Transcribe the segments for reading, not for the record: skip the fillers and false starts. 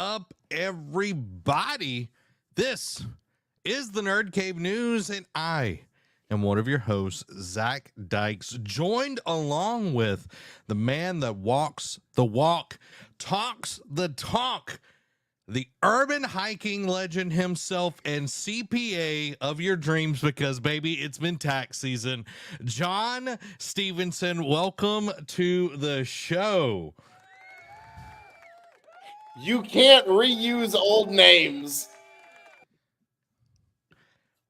up, everybody? This is the Nerd Cave News, and I am one of your hosts, Zach Dykes, joined along with the man that walks the walk, talks the talk, the urban hiking legend himself, and CPA of your dreams, because, baby, it's been tax season. John Stevenson, welcome to the show. You can't reuse old names.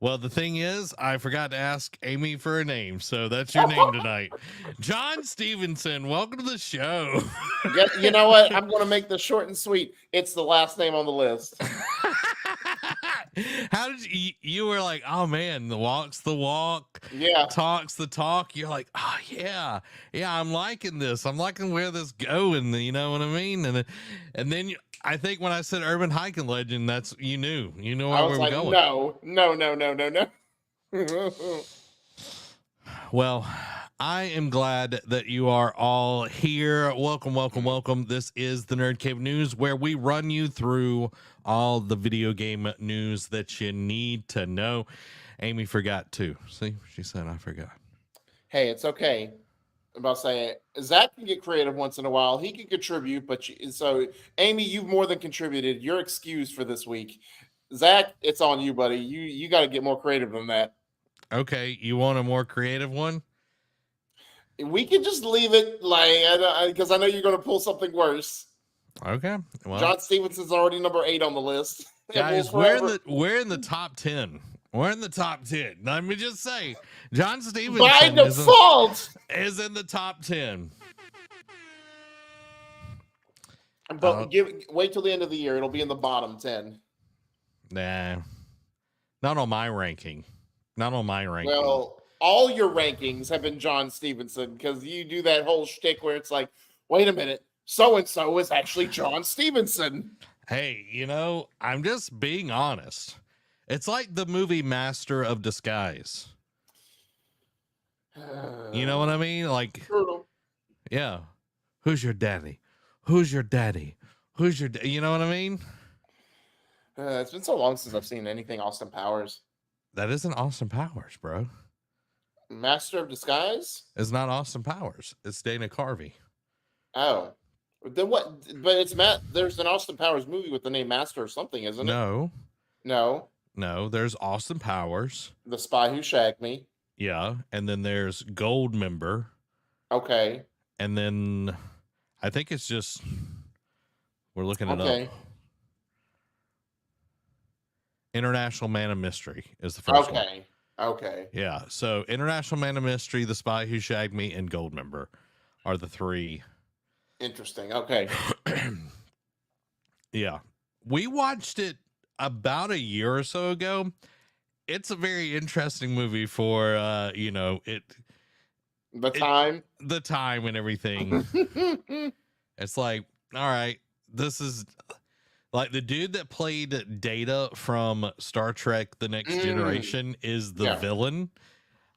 Well, the thing is, I forgot to ask Amy for a name, so that's your name tonight. John Stevenson, welcome to the show. You know what? I'm going to make this short and sweet. It's the last name on the list. How did you were like, oh man, the walk's the walk, yeah, talk's the talk. You're like, oh yeah, I'm liking this. I'm liking where this going. You know what I mean? And then I think when I said urban hiking legend, that's you knew where we were going. No. Well, I am glad that you are all here. Welcome. This is the Nerd Cave News, where we run you through all the video game news that you need to know. Amy forgot too. See, she said I forgot. Hey, it's okay. I'm about to say, Zach can get creative once in a while. He can contribute, but so Amy, you've more than contributed. You're excused for this week. Zach, it's on you, buddy. You got to get more creative than that. Okay, you want a more creative one? We can just leave it like because I know you're going to pull something worse. Okay. Well, John Stevenson's already number 8 on the list. Guys, we're in the top 10. We're in the top 10. Let me just say, John Stevenson by default is in the top 10. But wait till the end of the year. It'll be in the bottom 10. Nah, not on my ranking. Well, all your rankings have been John Stevenson because you do that whole shtick where it's like, wait a minute, so-and-so is actually John Stevenson. Hey, I'm just being honest. It's like the movie Master of Disguise. You know what I mean? Like, yeah. Who's your daddy? You know what I mean? It's been so long since I've seen anything Austin Powers. That isn't Austin Powers, bro. Master of Disguise? It's not Austin Powers. It's Dana Carvey. Oh. Then what? But it's there's an Austin Powers movie with the name Master or something, isn't it? No, there's Austin Powers. The Spy Who Shagged Me. Yeah, and then there's Goldmember. Okay. And then I think it's just we're looking it up. International Man of Mystery is the first one. Okay. Yeah, so International Man of Mystery, The Spy Who Shagged Me, and Goldmember are the 3. Interesting. Okay. Yeah. We watched it about a year or so ago. It's a very interesting movie for the time and everything. It's like, all right, this is like the dude that played Data from Star Trek The Next Generation is the villain.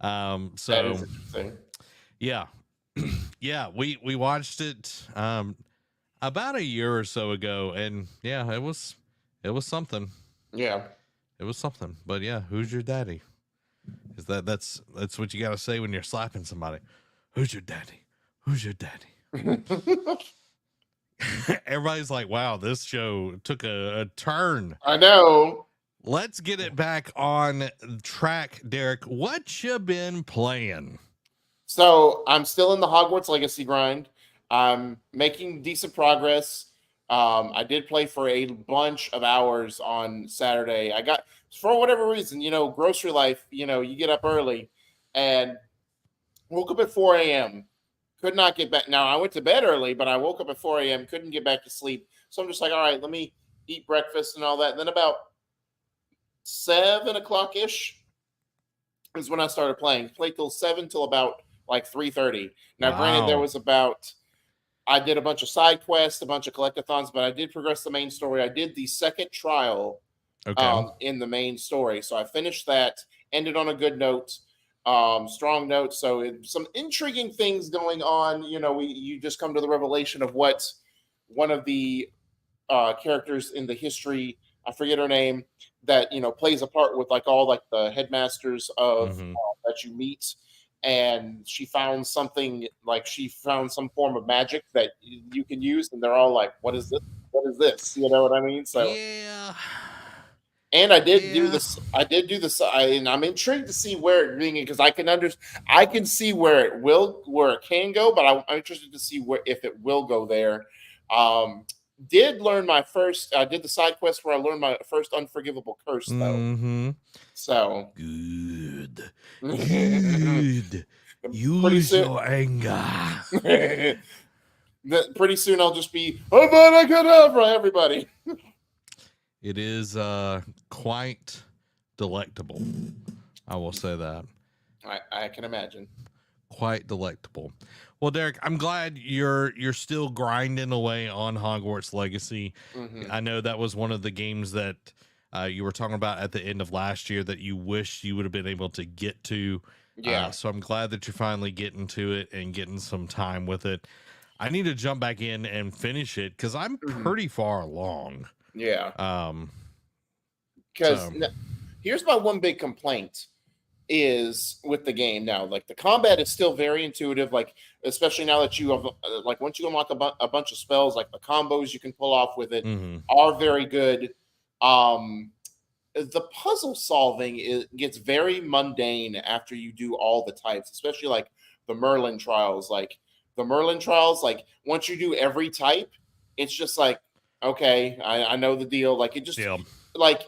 So that is interesting. Yeah. Yeah, we watched it about a year or so ago, and yeah, it was something. Yeah. It was something. But yeah, who's your daddy? Is that's what you gotta say when you're slapping somebody. Who's your daddy? Everybody's like, wow, this show took a turn. I know. Let's get it back on track, Derek. What you been playing? So I'm still in the Hogwarts Legacy grind. I'm making decent progress. I did play for a bunch of hours on Saturday. I got, for whatever reason, grocery life, you get up early and woke up at 4 a.m. Could not get back. Now, I went to bed early, but I woke up at 4 a.m. Couldn't get back to sleep. So I'm just like, all right, let me eat breakfast and all that. And then about 7 o'clock-ish is when I started playing. Played till 7 till about like 3:30. Now, Granted, there was I did a bunch of side quests, a bunch of collectathons, but I did progress the main story. I did the second trial in the main story. So I finished that, ended on a good note, strong note. So some intriguing things going on. You just come to the revelation of what one of the characters in the history. I forget her name. That plays a part with like all like the headmasters of Mm-hmm. that you meet, and she found something like she found some form of magic that you can use, and they're all like, "What is this? What is this?" You know what I mean? So, Yeah. and I did do Yeah. this. I did do this, and I'm intrigued to see where it being because I can see where it can go, but I'm interested to see where if it will go there. Um, did learn my first. I did the side quest where I learned my first unforgivable curse though. Mm-hmm. So Good. pretty Good. Use soon, your anger. pretty soon I'll just be Avada Kedavra, everybody. It is quite delectable. I will say that. I can imagine. Quite delectable. Well, Derek, I'm glad you're still grinding away on Hogwarts Legacy. Mhm. I know that was one of the games that you were talking about at the end of last year that you wish you would have been able to get to. Yeah. So I'm glad that you're finally getting to it and getting some time with it. I need to jump back in and finish it because I'm Mhm. pretty far along. Yeah. So Because here's my one big complaint is with the game now. Like the combat is still very intuitive. Like especially now that you have like once you unlock a bunch of spells, like the combos you can pull off with it mhm. are very good. The puzzle solving gets very mundane after you do all the types, especially like the Merlin trials. Like the Merlin trials, like once you do every type, it's just like, okay, I know the deal. Like it just Yeah. like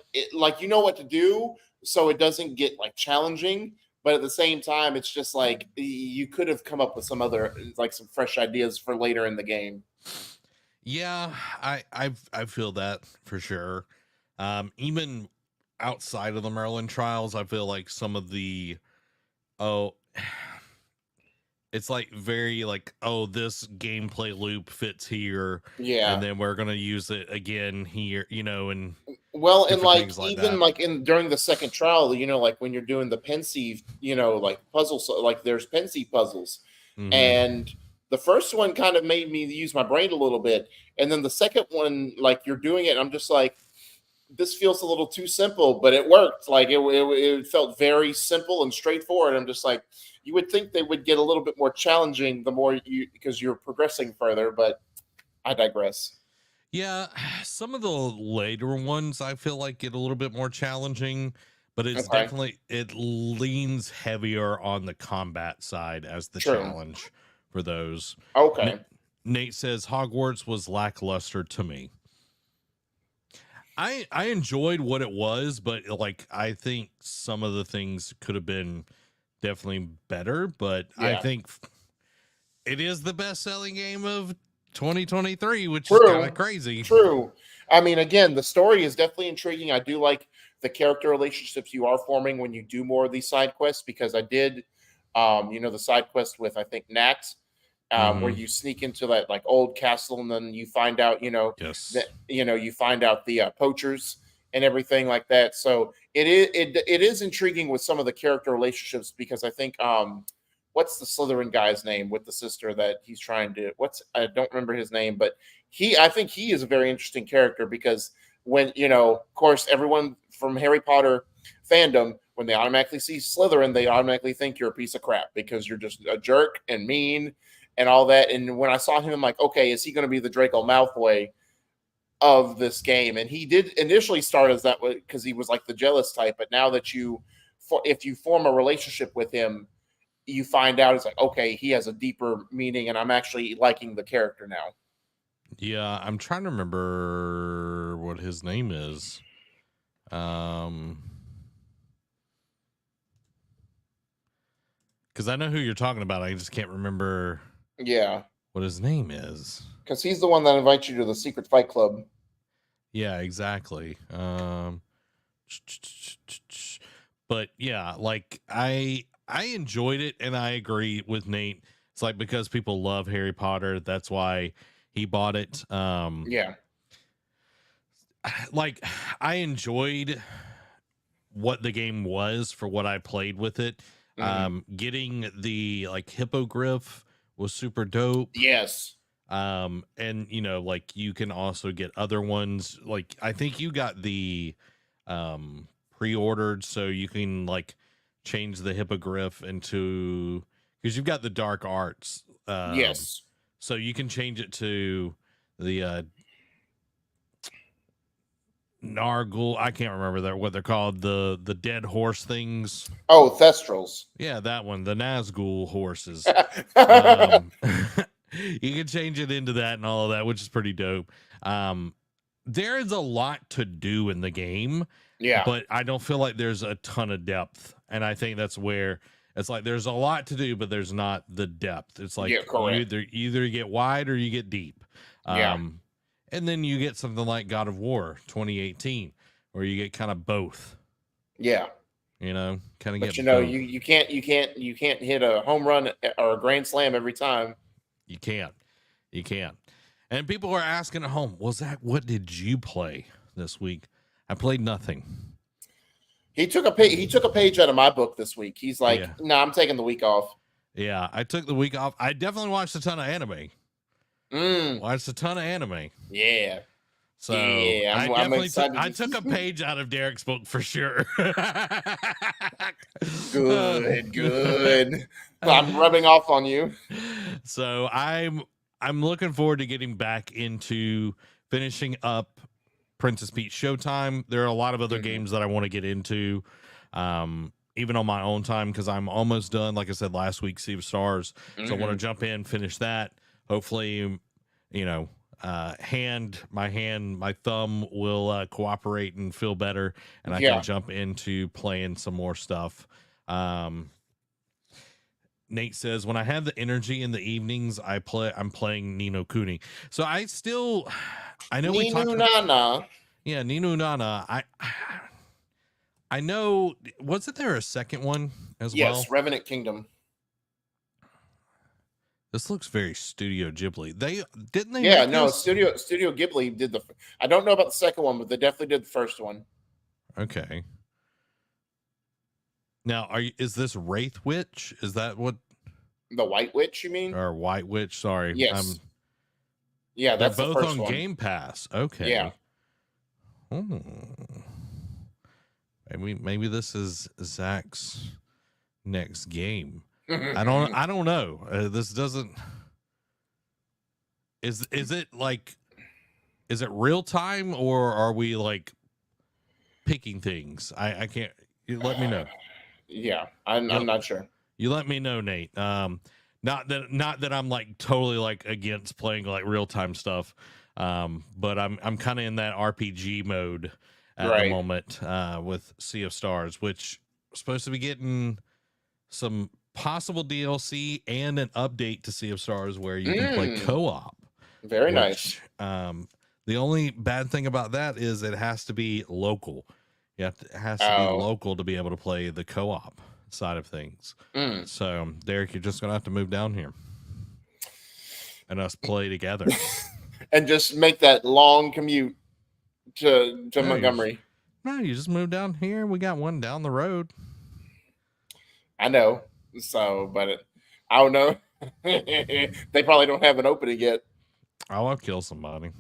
you know what to do, so it doesn't get like challenging. But at the same time, it's just like you could have come up with some other like some fresh ideas for later in the game. Yeah, I feel that for sure. Even outside of the Merlin trials, I feel like some of the oh it's like very like, oh, this gameplay loop fits here, and Yeah. then we're gonna use it again here, and Well, and different like things like even that. like in during the second trial, like when you're doing the pensive, like puzzles, so, like there's pensive puzzles, Mm-hmm. and the first one kind of made me use my brain a little bit, and then the second one, like you're doing it, and I'm just like, this feels a little too simple, but it worked. Like it felt very simple and straightforward. I'm just like, you would think they would get a little bit more challenging the more because you're progressing further, but I digress. Yeah, some of the later ones I feel like get a little bit more challenging, but it's Okay, definitely it leans heavier on the combat side as the true. challenge for those. Okay, Nate says Hogwarts was lackluster to me. I enjoyed what it was, but like I think some of the things could have been definitely better, but I yeah, think it is the best-selling game of 2023, which is kind of true, crazy. true. I mean, again, the story is definitely intriguing. I do like the character relationships you are forming when you do more of these side quests because I did, the side quest with I think Nat, where Mhm. you sneak into that like old castle and then you find out, that Yes. you find out the poachers and everything like that. So it is intriguing with some of the character relationships because I think what's the Slytherin guy's name with the sister that he's trying to I don't remember his name, but I think he is a very interesting character because when of course everyone from Harry Potter fandom when they automatically see Slytherin they automatically think you're a piece of crap because you're just a jerk and mean and all that. And when I saw him, I'm like, okay, is he going to be the Draco Malfoy of this game? And he did initially start as that way because he was like the jealous type. But now that if you form a relationship with him, you find out it's like, okay, he has a deeper meaning, and I'm actually liking the character now. Yeah, I'm trying to remember what his name is. Um cuz I know who you're talking about. I just can't remember Yeah, what his name is. because he's the one that invites you to the secret fight club. Yeah, exactly. But yeah, like I enjoyed it and I agree with Nate. It's like because people love Harry Potter, that's why he bought it. Yeah. Like I enjoyed what the game was for what I played with it. Hmm. Getting the like hippogriff was super dope. Yes. And you know, like you can also get other ones. Like I think you got the pre-ordered, so you can like change the hippogriff into, because you've got the dark arts. Yes. So you can change it to the Nargle. I can't remember what they're called. The dead horse things. Oh, Thestrals. Yeah, that one. The Nazgul horses. Yeah. You can change it into that and all of that, which is pretty dope. There is a lot to do in the game, but I don't feel like there's a ton of depth. And I think that's where it's like there's a lot to do, but there's not the depth. It's like you either get wide or you get deep. And then you get something like God of War 2018, where you get kind of both. Yeah. You know, kind of get. But you know, you can't hit a home run or a grand slam every time. You can't. And people are asking at home, what did you play this week? I played nothing. He took a page out of my book this week. He's like, "No, I'm taking the week off." Yeah, I took the week off. I definitely watched a ton of anime. Watched a ton of anime. Yeah. So I'm excited. I took a page out of Derek's book for sure. Good. I'm rubbing off on you. So I'm looking forward to getting back into finishing up Princess Peach Showtime. There are a lot of other games that I want to get into, even on my own time, because I'm almost done. Like I said last week, Sea of Stars. So I want to jump in, finish that. Hopefully, you know, my thumb will cooperate and feel better, and I can jump into playing some more stuff. Nate says, when I have the energy in the evenings, I'm playing Ni no Kuni. So I know we talked about Ni no Nana. I know, wasn't there a second one as well? Yes, Revenant Kingdom. This looks very Studio Ghibli. Studio Ghibli did I don't know about the second one, but they definitely did the first one. Okay. Now, is this Wraith Witch? Is that what? The White Witch, you mean? Or White Witch, sorry. Yes. That's both the first on one. Game Pass. Okay. Yeah. Maybe this is Zach's next game. I don't know. This doesn't. Is it real time, or are we like picking things? I can't. Let me know. Yeah, I'm not sure. You let me know, Nate. Not that I'm like totally like against playing like real time stuff, but I'm kind of in that RPG mode at the moment with Sea of Stars, which is supposed to be getting some possible DLC and an update to Sea of Stars where you can play co-op. Very nice. The only bad thing about that is it has to be local. It has to be local to be able to play the co-op side of things. So, Derek, you're just going to have to move down here and us play together. And just make that long commute to Montgomery. You just move down here. We got one down the road. I know. So, but I don't know. They probably don't have an opening yet. Oh, I'll kill somebody.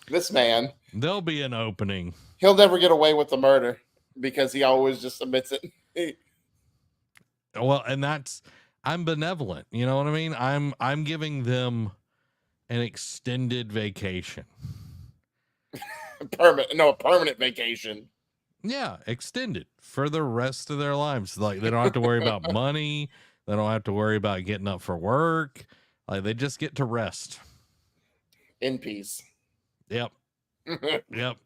This man. There'll be an opening. He'll never get away with the murder because he always just admits it. Well, and I'm benevolent. You know what I mean? I'm giving them an extended vacation. A permanent vacation. Yeah, extended for the rest of their lives. Like they don't have to worry about money. They don't have to worry about getting up for work. Like they just get to rest. In peace. Yep. Yep.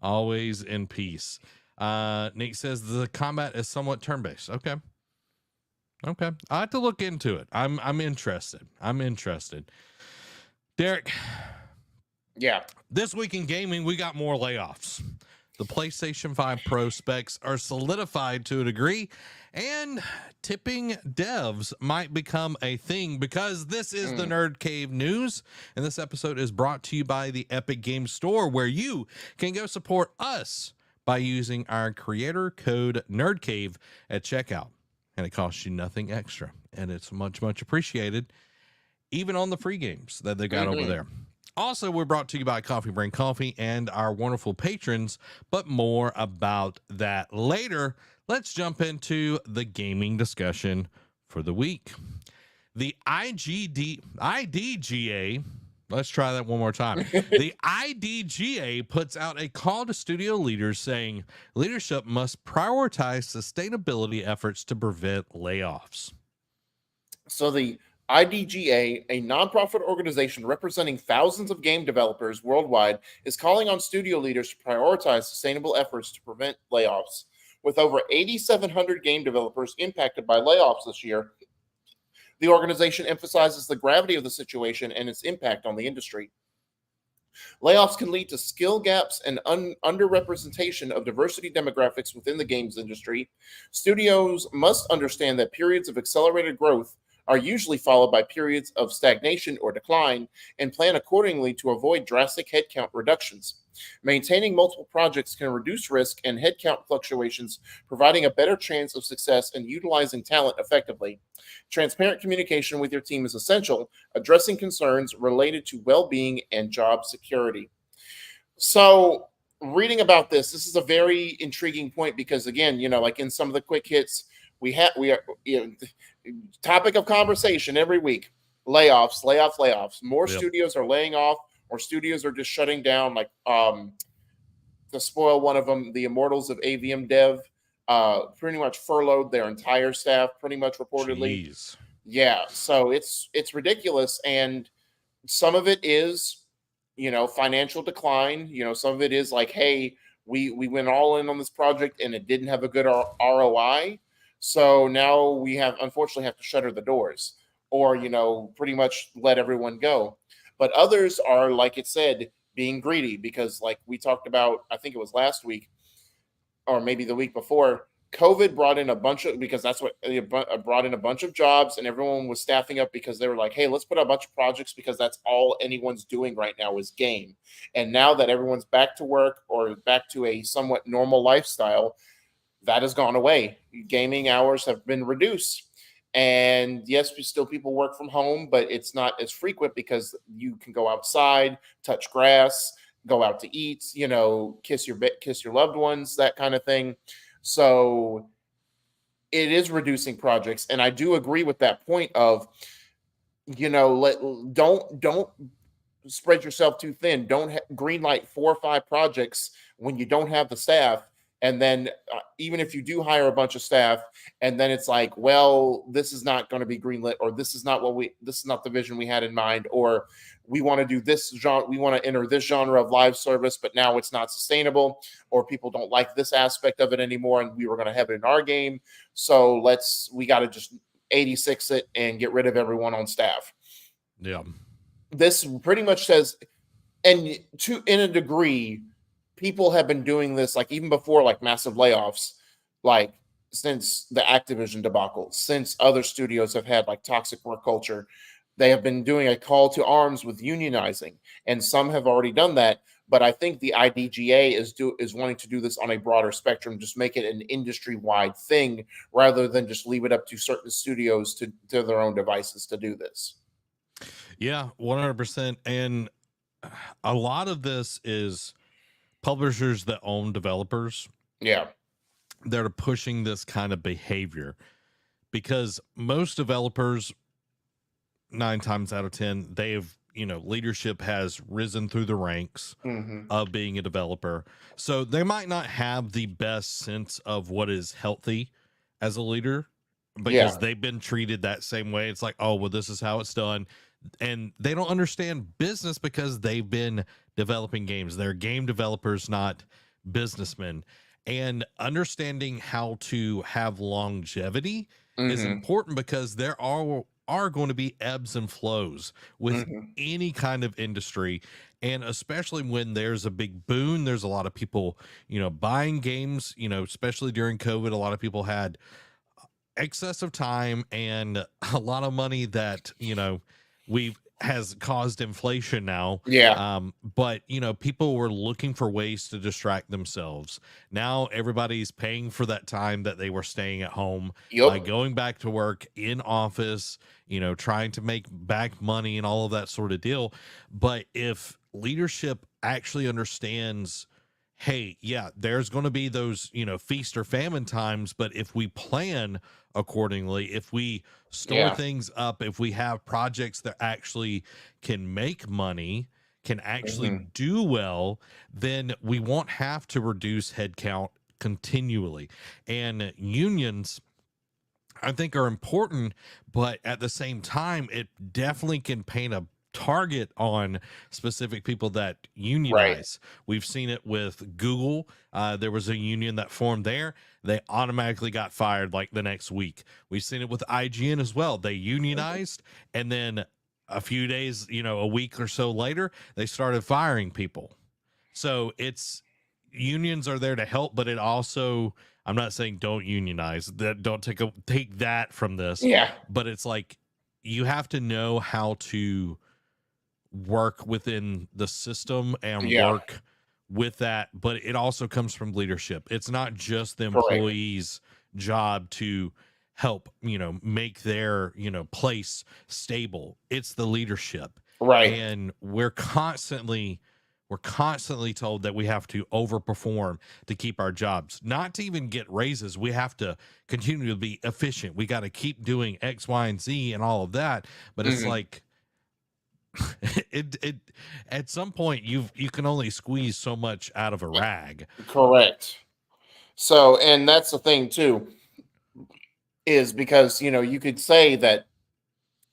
Always in peace. Nick says the combat is somewhat turn-based. Okay. I have to look into it. I'm interested. Derek. Yeah. This week in gaming, we got more layoffs. The PlayStation 5 Pro specs are solidified to a degree, and tipping devs might become a thing because this is the Nerd Cave News, and this episode is brought to you by the Epic Games Store, where you can go support us by using our creator code NERDCAVE at checkout. and it costs you nothing extra. And it's much, much appreciated, even on the free games that they got over there. Also, we're brought to you by Coffee Brain Coffee and our wonderful patrons, but more about that later. Let's jump into the gaming discussion for the week. The IDGA, let's try that one more time. The IDGA puts out a call to studio leaders saying leadership must prioritize sustainability efforts to prevent layoffs. So the IDGA, a nonprofit organization representing thousands of game developers worldwide, is calling on studio leaders to prioritize sustainable efforts to prevent layoffs. With over 8,700 game developers impacted by layoffs this year, the organization emphasizes the gravity of the situation and its impact on the industry. Layoffs can lead to skill gaps and underrepresentation of diversity demographics within the games industry. Studios must understand that periods of accelerated growth are usually followed by periods of stagnation or decline, and plan accordingly to avoid drastic headcount reductions. Maintaining multiple projects can reduce risk and headcount fluctuations, providing a better chance of success and utilizing talent effectively. Transparent communication with your team is essential, addressing concerns related to well-being and job security. So, reading about this is a very intriguing point because, again, like in some of the quick hits, we are topic of conversation every week: layoffs. More studios are laying off, or studios are just shutting down. Like to spoil one of them, the Immortals of AVM Dev pretty much furloughed their entire staff, pretty much reportedly. Jeez. Yeah, so it's ridiculous, and some of it is financial decline. Some of it is like, hey, we went all in on this project and it didn't have a good ROI. So now we unfortunately have to shutter the doors, or, pretty much let everyone go. But others are, like it said, being greedy because, like we talked about, I think it was last week or maybe the week before, COVID brought in a bunch of jobs, and everyone was staffing up because they were like, hey, let's put a bunch of projects because that's all anyone's doing right now is game. And now that everyone's back to work or back to a somewhat normal lifestyle, that has gone away. Gaming hours have been reduced. And yes, still people work from home, but it's not as frequent because you can go outside, touch grass, go out to eat, kiss your loved ones, that kind of thing. So it is reducing projects. And I do agree with that point of, don't spread yourself too thin. Don't greenlight 4 or 5 projects when you don't have the staff. And then even if you do hire a bunch of staff, and then it's like, well, this is not going to be greenlit, or this is not the vision we had in mind, or we want to do this genre, we want to enter this genre of live service, but now it's not sustainable, or people don't like this aspect of it anymore, and we were going to have it in our game. So we got to just 86 it and get rid of everyone on staff. Yeah. This pretty much says, and in a degree, people have been doing this, like even before, like massive layoffs, like since the Activision debacle, since other studios have had like toxic work culture, they have been doing a call to arms with unionizing, and some have already done that. But I think the IDGA is wanting to do this on a broader spectrum, just make it an industry-wide thing rather than just leave it up to certain studios to their own devices to do this. Yeah, 100%. And a lot of this is publishers that own developers. Yeah. They're pushing this kind of behavior because most developers, 9 times out of 10, they've, leadership has risen through the ranks of being a developer. So they might not have the best sense of what is healthy as a leader because they've been treated that same way. It's like, oh, well, this is how it's done. And they don't understand business because they've been developing games. They're game developers, not businessmen. And understanding how to have longevity is important because there are going to be ebbs and flows with any kind of industry. And especially when there's a big boom, there's a lot of people, buying games, especially during COVID, a lot of people had excessive time and a lot of money that, we've has caused inflation now. Yeah. But you know, people were looking for ways to distract themselves. Now everybody's paying for that time that they were staying at home by Yup. going back to work in office, you know, trying to make back money and all of that sort of deal. But if leadership actually understands, hey, yeah, there's going to be those, you know, feast or famine times, but if we plan accordingly, if we store Yeah. things up, if we have projects that actually can make money, can actually Mhm. do well, then we won't have to reduce headcount continually. And unions, I think, are important, but at the same time, it definitely can paint a target on specific people that Right. unionize. We've seen it with Google. There was a union that formed there. They automatically got fired like the next week. We've seen it with IGN as well. They unionized, and then a few days, you know, a week or so later, they started firing people. So it's, unions are there to help, but it also, I'm not saying don't unionize, that don't take that from this, Yeah. but it's like you have to know how to work within the system and Yeah. work with that, but it also comes from leadership. It's not just the Correct. employees' job to help, you know, make their, you know, place stable. It's the leadership. Right. And we're constantly told that we have to overperform to keep our jobs, not to even get raises. We have to continue to be efficient. We got to keep doing X, Y, and Z and all of that. But it's Mhm. like, it at some point you can only squeeze so much out of a rag. Correct. So, and that's the thing too, is because you could say that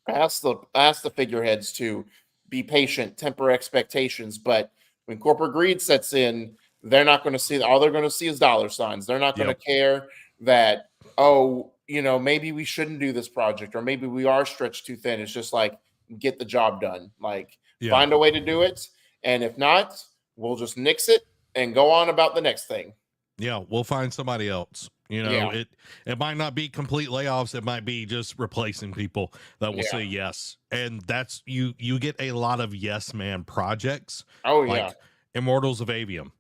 ask the figureheads to be patient, temper expectations, but when corporate greed sets in, they're not going to see all they're going to see is dollar signs. They're not going to Yep. care that, oh, maybe we shouldn't do this project or maybe we are stretched too thin. It's just like get the job done. Like Yeah. find a way to do it, and if not, we'll just nix it and go on about the next thing. Yeah, we'll find somebody else. You know, Yeah. it might not be complete layoffs, it might be just replacing people that will Yeah. say yes. And that's, you get a lot of yes man projects, Oh yeah. like Immortals of Avium.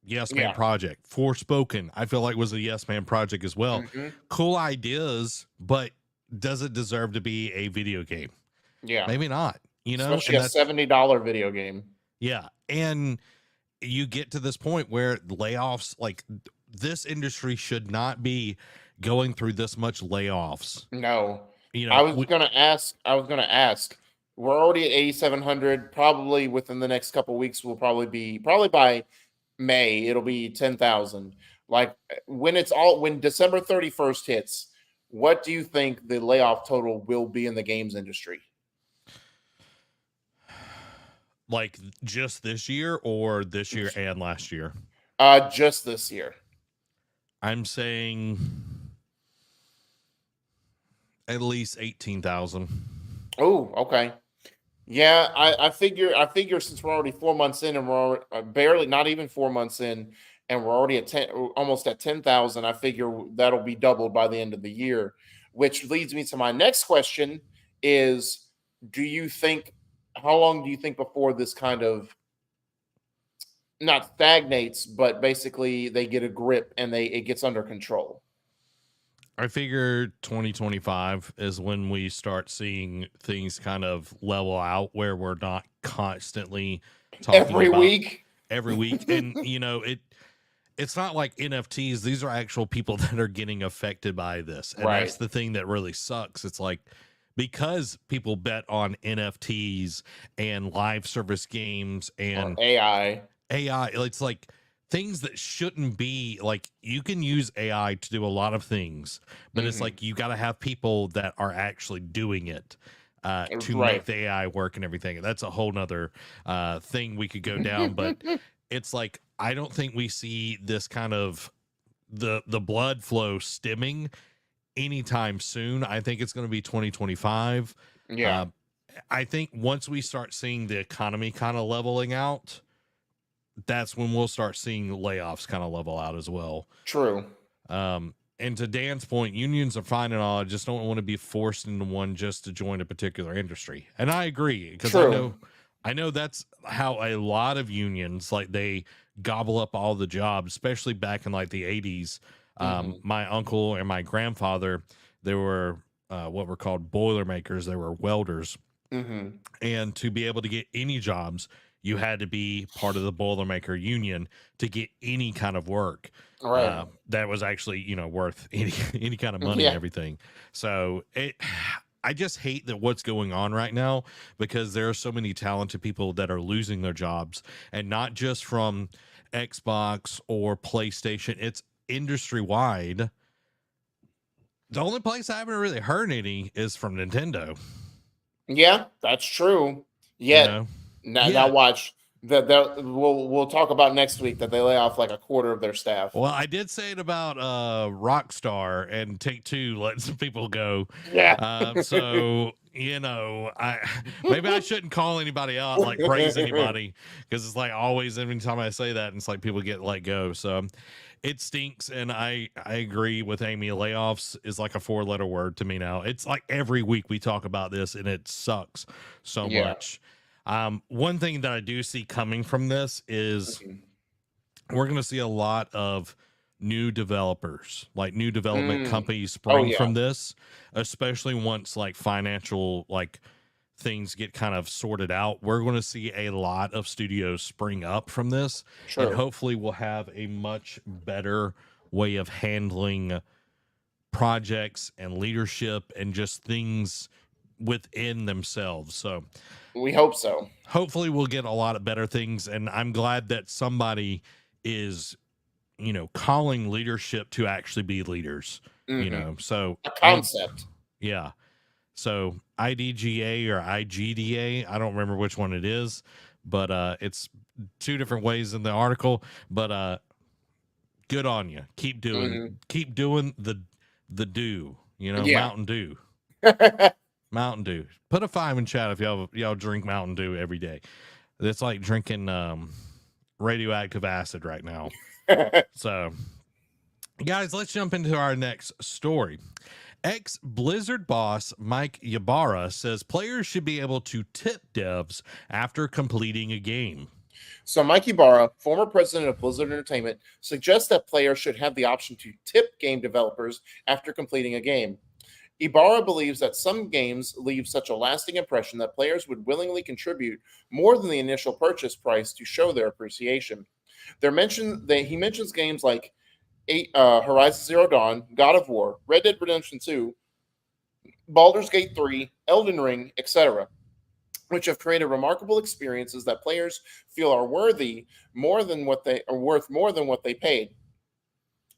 Yes man Yeah. project. Forspoken, I feel like, was a yes man project as well. Hmm. Cool ideas, but does it deserve to be a video game? Yeah. Maybe not, you know? Especially And a that's, $70 video game. yeah. And you get to this point where layoffs, like, this industry should not be going through this much layoffs. No. You I know, was gonna ask. We're already at 8,700. Probably within the next couple weeks, we'll probably by May, it'll be 10,000. Like when December 31st hits, what do you think the layoff total will be in the games industry? like just this year or this year and last year. Just this year. I'm saying at least 18,000. Oh, okay. Yeah, I figure since we're already 4 months in and barely not even 4 months in, and we're already at almost at 10,000. I figure that'll be doubled by the end of the year, which leads me to my next question: is do you think how long do you think before this kind of not stagnates, but basically they get a grip and it gets under control? I figure 2025 is when we start seeing things kind of level out, where we're not constantly talking Every about week. every week. And you know, it's not like NFTs. These are actual people that are getting affected by this. And Right. that's the thing that really sucks. It's like, because people bet on NFTs and live service games Or and AI. AI, it's like things that shouldn't be, like, you can use AI to do a lot of things, but it's Hmm. like you got to have people that are actually doing it to make Right. the AI work and everything. That's a whole nother thing we could go down, but it's like, I don't think we see this kind of the blood flow stemming anytime soon. I think it's going to be 2025. Yeah. Uh, I think once we start seeing the economy kind of leveling out, that's when we'll start seeing layoffs kind of level out as well. True. And to Dan's point, unions are fine and all. I just don't want to be forced into one just to join a particular industry. And I agree, because I know that's how a lot of unions, like, they gobble up all the jobs, especially back in like the 80s. My uncle and my grandfather, they were what were called boilermakers. They were welders. And to be able to get any jobs, you had to be part of the Boilermaker Union to get any kind of work. Right. That was actually, worth any kind of money and everything. So I just hate that what's going on right now, because there are so many talented people that are losing their jobs, and not just from Xbox or PlayStation. It's industry wide. The only place I haven't really heard any is from Nintendo. Yeah, that's true. Yet, now watch. We'll talk about next week that they lay off like a quarter of their staff. Well, I did say it about Rockstar and Take-Two letting some people go. Yeah. So maybe I shouldn't call anybody out, like praise anybody, because it's like always every time I say that, it's like people get let go. So it stinks, and I agree with Amy. Layoffs is like a 4-letter word to me now. It's like every week we talk about this, and it sucks so much. One thing that I do see coming from this is we're going to see a lot of new developers, like new development companies spring from this, especially once like financial like things get kind of sorted out. We're going to see a lot of studios spring up from this, and hopefully we'll have a much better way of handling projects and leadership and just things within themselves. So we hope so. Hopefully we'll get a lot of better things, and I'm glad that somebody is calling leadership to actually be leaders. So a concept. So IDGA or IGDA, I don't remember which one it is, but it's 2 different ways in the article. But good on you. Keep doing the do. Mountain Dew. Mountain Dew. Put a 5 in chat if y'all drink Mountain Dew every day. It's like drinking radioactive acid right now. So, guys, let's jump into our next story. Ex-Blizzard boss Mike Ybarra says players should be able to tip devs after completing a game. So Mike Ybarra, former president of Blizzard Entertainment, suggests that players should have the option to tip game developers after completing a game. Ybarra believes that some games leave such a lasting impression that players would willingly contribute more than the initial purchase price to show their appreciation. He mentions games like Horizon Zero Dawn, God of War, Red Dead Redemption 2, Baldur's Gate 3, Elden Ring, etc., which have created remarkable experiences that players feel are worth more than what they paid.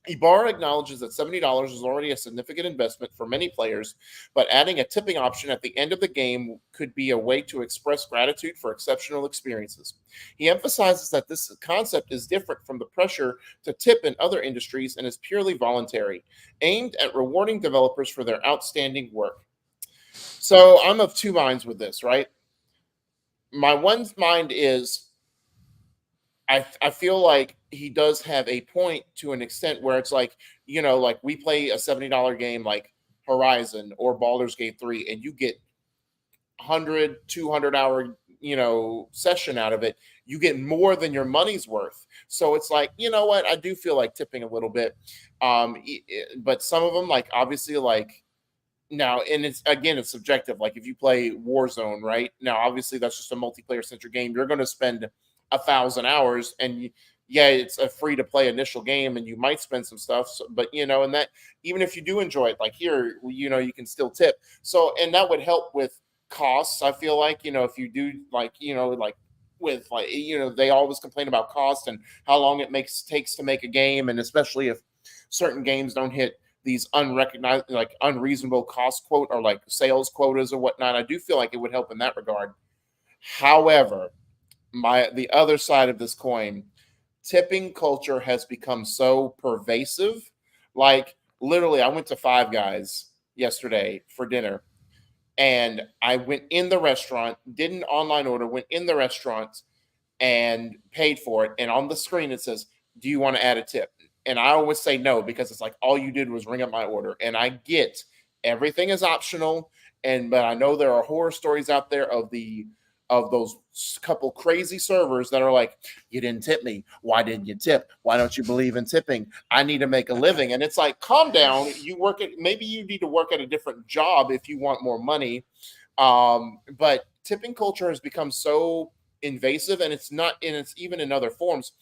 Ybarra acknowledges that $70 is already a significant investment for many players, but adding a tipping option at the end of the game could be a way to express gratitude for exceptional experiences. He emphasizes that this concept is different from the pressure to tip in other industries and is purely voluntary, aimed at rewarding developers for their outstanding work. So I'm of 2 minds with this, right? My one mind is I feel like he does have a point to an extent where it's like, like we play a $70 game like Horizon or Baldur's Gate 3 and you get 100, 200 hour, session out of it. You get more than your money's worth. So it's like, you know what? I do feel like tipping a little bit. But some of them, like obviously like now, and it's subjective. Like if you play Warzone, right? Now, obviously that's just a multiplayer centric game. You're going to spend 1,000 hours and it's a free to play initial game and you might spend some stuff, but and that even if you do enjoy it, like here, you can still tip. So, and that would help with costs. I feel like, if you do like, they always complain about cost and how long it takes to make a game. And especially if certain games don't hit these unrecognized, like unreasonable cost quote or like sales quotas or whatnot, I do feel like it would help in that regard. However, the other side of this coin, tipping culture has become so pervasive. Like literally, I went to Five Guys yesterday for dinner, and I went in the restaurant, did an online order, went in the restaurant and paid for it. And on the screen, it says, "Do you want to add a tip?" And I always say no, because it's like, all you did was ring up my order. And I get everything is optional. But I know there are horror stories out there of those couple crazy servers that are like, you didn't tip me. Why didn't you tip? Why don't you believe in tipping? I need to make a living. And it's like, calm down. Maybe you need to work at a different job if you want more money. But tipping culture has become so invasive, and it's even in other forms.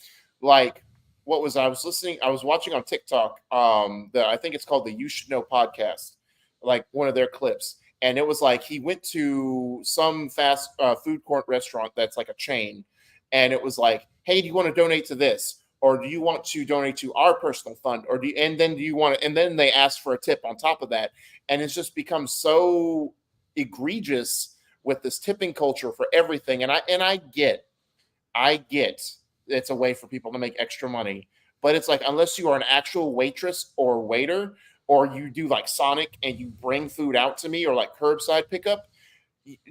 Like, I was watching on TikTok, I think it's called the You Should Know podcast, like one of their clips. And it was like, he went to some fast food court restaurant that's like a chain. And it was like, hey, do you want to donate to this? Or do you want to donate to our personal fund? And then they asked for a tip on top of that. And it's just become so egregious with this tipping culture for everything. And I get it's a way for people to make extra money. But it's like, unless you are an actual waitress or waiter, or you do like Sonic and you bring food out to me, or like curbside pickup,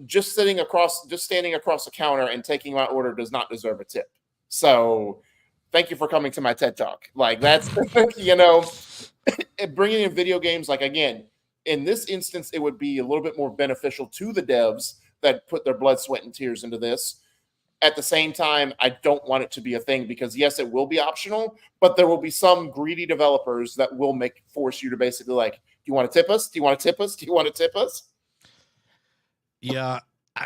just standing across the counter and taking my order does not deserve a tip. So thank you for coming to my TED Talk. Like, that's, bringing in video games, like, again, in this instance, it would be a little bit more beneficial to the devs that put their blood, sweat, and tears into this. At the same time, I don't want it to be a thing, because yes, it will be optional, but there will be some greedy developers that will force you to basically, like, do you want to tip us? Do you want to tip us? Do you want to tip us? Yeah,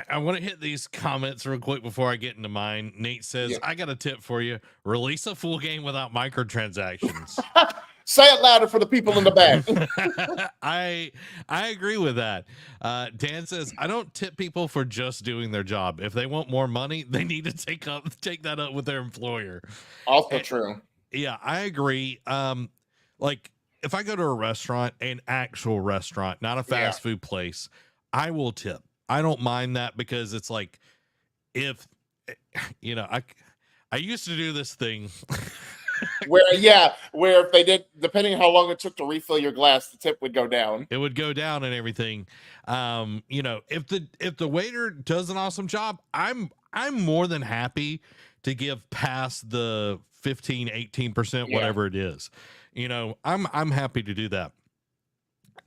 I want to hit these comments real quick before I get into mine. Nate says, I got a tip for you. Release a full game without microtransactions. Say it louder for the people in the back. I agree with that. Dan says, I don't tip people for just doing their job. If they want more money, they need to take that up with their employer. Also true. Yeah, I agree. Like, if I go to a restaurant, an actual restaurant, not a fast food place, I will tip. I don't mind that, because it's like, if I used to do this thing where if they did, depending on how long it took to refill your glass, the tip would go down. It would go down and everything. If the waiter does an awesome job, I'm more than happy to give past the 15-18%, whatever it is. I'm happy to do that.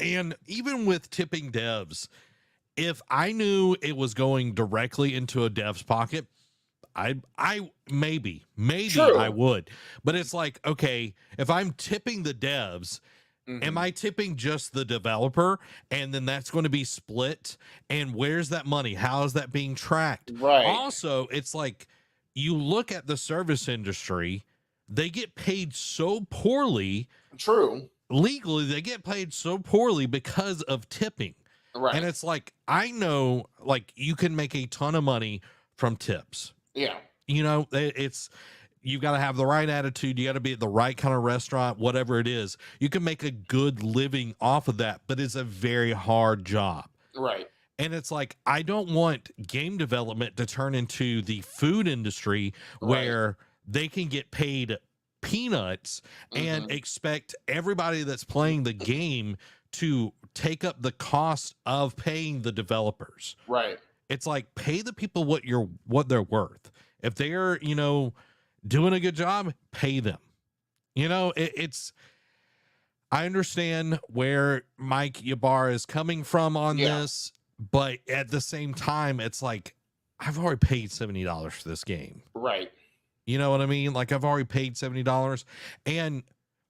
And even with tipping devs, if I knew it was going directly into a dev's pocket, I maybe True. I would. But it's like, okay, if I'm tipping the devs, am I tipping just the developer, and then that's going to be split? And where's that money? How is that being tracked? Right. Also, it's like, you look at the service industry, they get paid so poorly. True. Legally, they get paid so poorly because of tipping. Right. And it's like, I know, like, you can make a ton of money from tips. Yeah. It's, you got to have the right attitude. You got to be at the right kind of restaurant, whatever it is. You can make a good living off of that, but it's a very hard job. Right. And it's like, I don't want game development to turn into the food industry where they can get paid peanuts and expect everybody that's playing the game to take up the cost of paying the developers. Right. It's like, pay the people what they're worth. If they're, doing a good job, pay them. I understand where Mike Ybarra is coming from on this, but at the same time, it's like, I've already paid $70 for this game. Right. You know what I mean? Like, I've already paid $70, and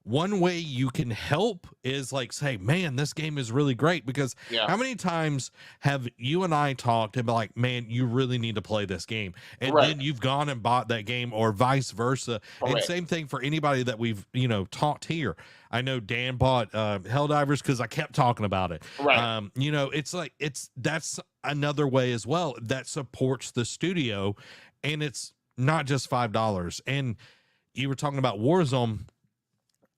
one way you can help is like, say, man, this game is really great, because how many times have you and I talked and be like, man, you really need to play this game, and then you've gone and bought that game, or vice versa. And same thing for anybody that we've talked here. I know Dan bought Helldivers because I kept talking about it. Right. It's like, that's another way as well that supports the studio, and it's not just $5. And you were talking about Warzone.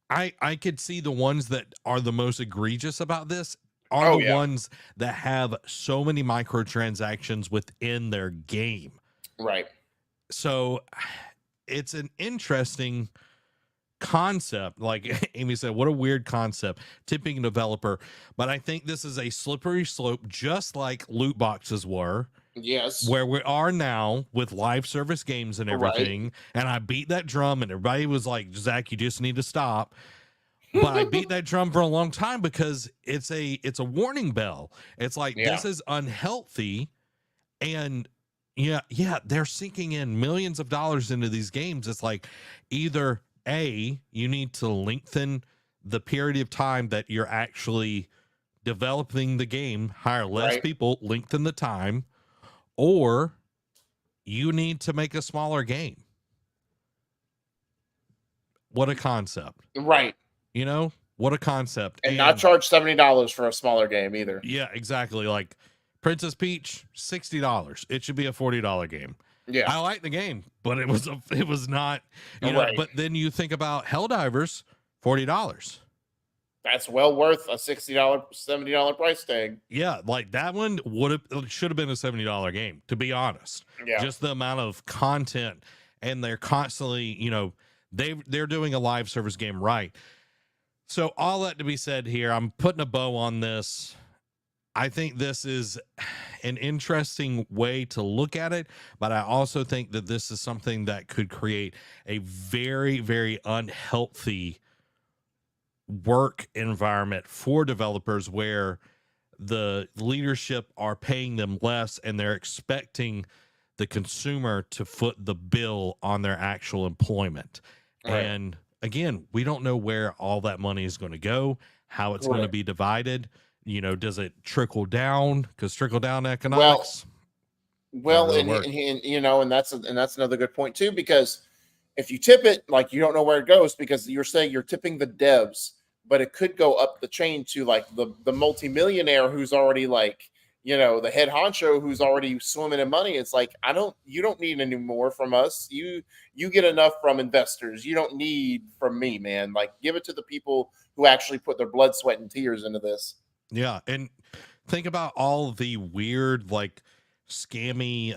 I could see the ones that are the most egregious about this are the ones that have so many microtransactions within their game. Right. So it's an interesting concept. Like Amy said, what a weird concept, tipping a developer. But I think this is a slippery slope, just like loot boxes were. Yes. where we are now with live service games and everything. And I beat that drum, and everybody was like, Zach, you just need to stop. But I beat that drum for a long time because it's a warning bell. It's like, Yeah. this is unhealthy. And yeah, they're sinking in millions of dollars into these games. It's like, either A, you need to lengthen the period of time that you're actually developing the game, hire less people, lengthen the time, or you need to make a smaller game. What a concept. Right. You know, what a concept. And not charge $70 for a smaller game either. Yeah, exactly. Like Princess Peach, $60. It should be a $40 game. Yeah. I like the game, but it was not, you know, but then you think about Helldivers, $40. That's well worth a $60, $70 price tag. Yeah, like that one should have been a $70 game, to be honest. Yeah. Just the amount of content, and they're constantly, you know, they're doing a live service game right. So all that to be said here, I'm putting a bow on this. I think this is an interesting way to look at it, but I also think that this is something that could create a very, very unhealthy work environment for developers, where the leadership are paying them less and they're expecting the consumer to foot the bill on their actual employment. Right. And again, we don't know where all that money is going to go, how it's going to be divided. You know, does it trickle down? Because trickle down economics. Well, and you know, and that's another good point too, because if you tip it, like, you don't know where it goes, because you're saying you're tipping the devs, but it could go up the chain to like the multimillionaire who's already, like, you know, the head honcho who's already swimming in money. It's like, you don't need any more from us. You get enough from investors. You don't need from me, man. Like, give it to the people who actually put their blood, sweat, and tears into this. Yeah. And think about all the weird, like, scammy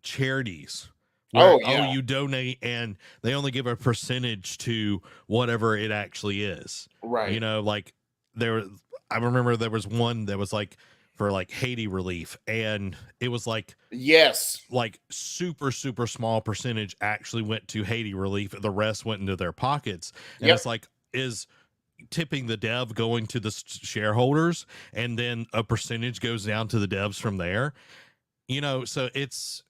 charities where, you donate and they only give a percentage to whatever it actually is. Right. You know, like I remember there was one that was like for like Haiti relief, and it was like, yes, like super, super small percentage actually went to Haiti relief. The rest went into their pockets. And it's like, is tipping the dev going to the shareholders, and then a percentage goes down to the devs from there, you know? So it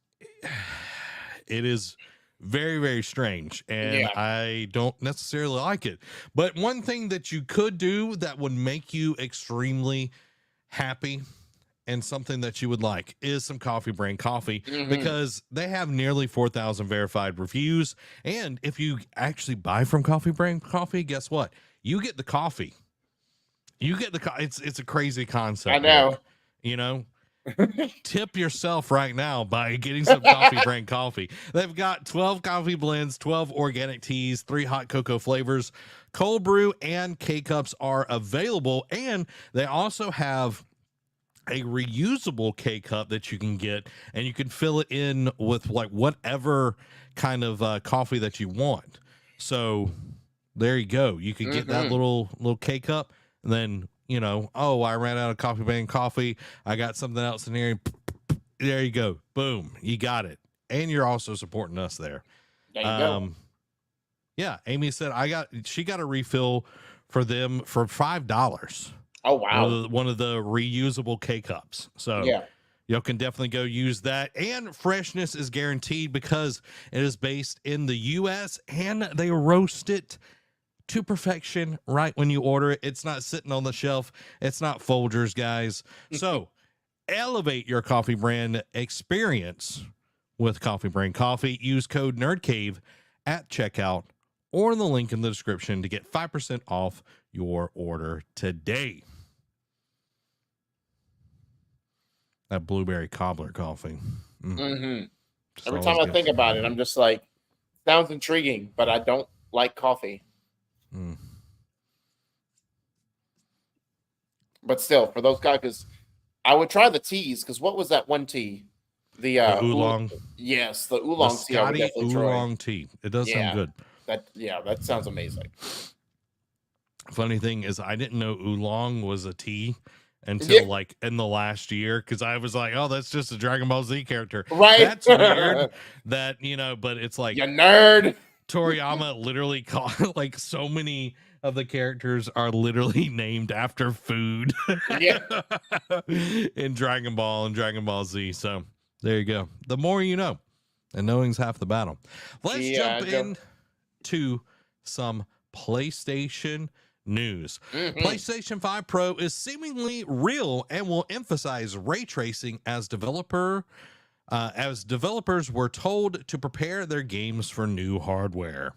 is very, very strange, and I don't necessarily like it. But one thing that you could do that would make you extremely happy, and something that you would like, is some Coffee Brain coffee, because they have nearly 4,000 verified reviews. And if you actually buy from Coffee Brain coffee, guess what? You get the coffee. You get the it's a crazy concept. I know. Nick, you know, tip yourself right now by getting some Coffee Brain coffee. They've got 12 coffee blends, 12 organic teas, 3 hot cocoa flavors. Cold brew and K-Cups are available, and they also have a reusable K-Cup that you can get, and you can fill it in with like whatever kind of coffee that you want. So there you go. You can get that little K-Cup, and then, you know, oh, I ran out of Coffee Brain coffee. I got something else in here. There you go. Boom. You got it. And you're also supporting us there. There you go. Yeah. Amy said she got a refill for them for $5. Oh, wow. One of the reusable K-Cups. So you can definitely go use that. And freshness is guaranteed because it is based in the U.S. and they roast it to perfection right when you order it. It's not sitting on the shelf. It's not Folgers, guys. So elevate your Coffee Brand experience with Coffee Brand coffee. Use code NERDCAVE at checkout or in the link in the description to get 5% off your order today. That blueberry cobbler coffee. Every time I think about it, I'm just like, sounds intriguing, but I don't like coffee. But still, for those guys, because I would try the teas. Because what was that one tea? The oolong. Yes, the oolong tea. I would definitely oolong tea. It does sound good. That sounds amazing. Funny thing is, I didn't know oolong was a tea until like in the last year, because I was like, oh, that's just a Dragon Ball Z character. Right. That's weird that, but it's like you nerd. Toriyama literally called like so many of the characters are literally named after food. Yeah. In Dragon Ball and Dragon Ball Z. So there you go. The more you know, and knowing's half the battle. Let's jump into some PlayStation news. PlayStation 5 Pro is seemingly real and will emphasize ray tracing as developers were told to prepare their games for new hardware.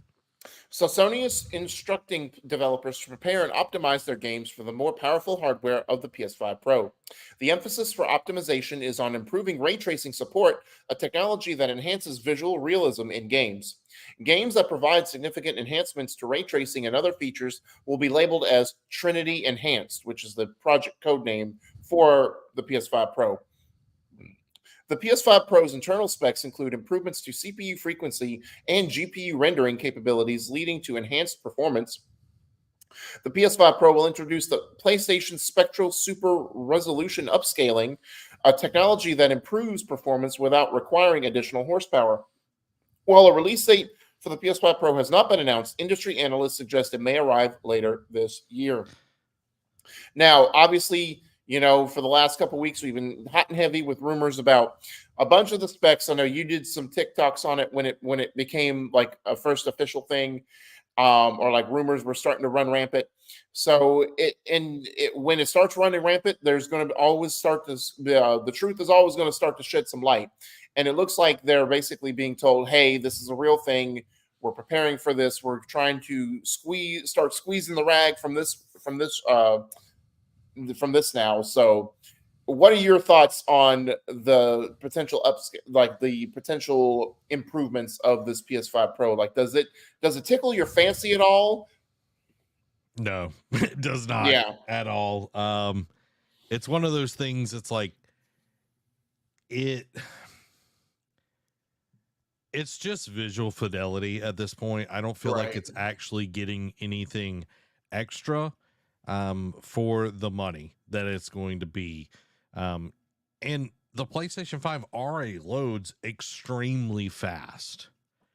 So Sony is instructing developers to prepare and optimize their games for the more powerful hardware of the PS5 Pro. The emphasis for optimization is on improving ray tracing support, a technology that enhances visual realism in games. Games that provide significant enhancements to ray tracing and other features will be labeled as Trinity Enhanced, which is the project code name for the PS5 Pro. The PS5 Pro's internal specs include improvements to CPU frequency and GPU rendering capabilities, leading to enhanced performance. The PS5 Pro will introduce the PlayStation Spectral Super Resolution Upscaling, a technology that improves performance without requiring additional horsepower. While a release date for the PS5 Pro has not been announced, industry analysts suggest it may arrive later this year. Now, obviously, for the last couple of weeks, we've been hot and heavy with rumors about a bunch of the specs. I know you did some TikToks on it when it became like a first official thing, or like rumors were starting to run rampant. So when it starts running rampant, there's going to always start this. The truth is always going to start to shed some light, and it looks like they're basically being told, "Hey, this is a real thing. We're preparing for this. We're trying to start squeezing the rag from this now." So what are your thoughts on the potential the potential improvements of this PS5 Pro? Like, does it tickle your fancy at all? No, it does not at all. It's one of those things. It's like it's just visual fidelity at this point. I don't feel like it's actually getting anything extra for the money that it's going to be. And the PlayStation 5 RA loads extremely fast.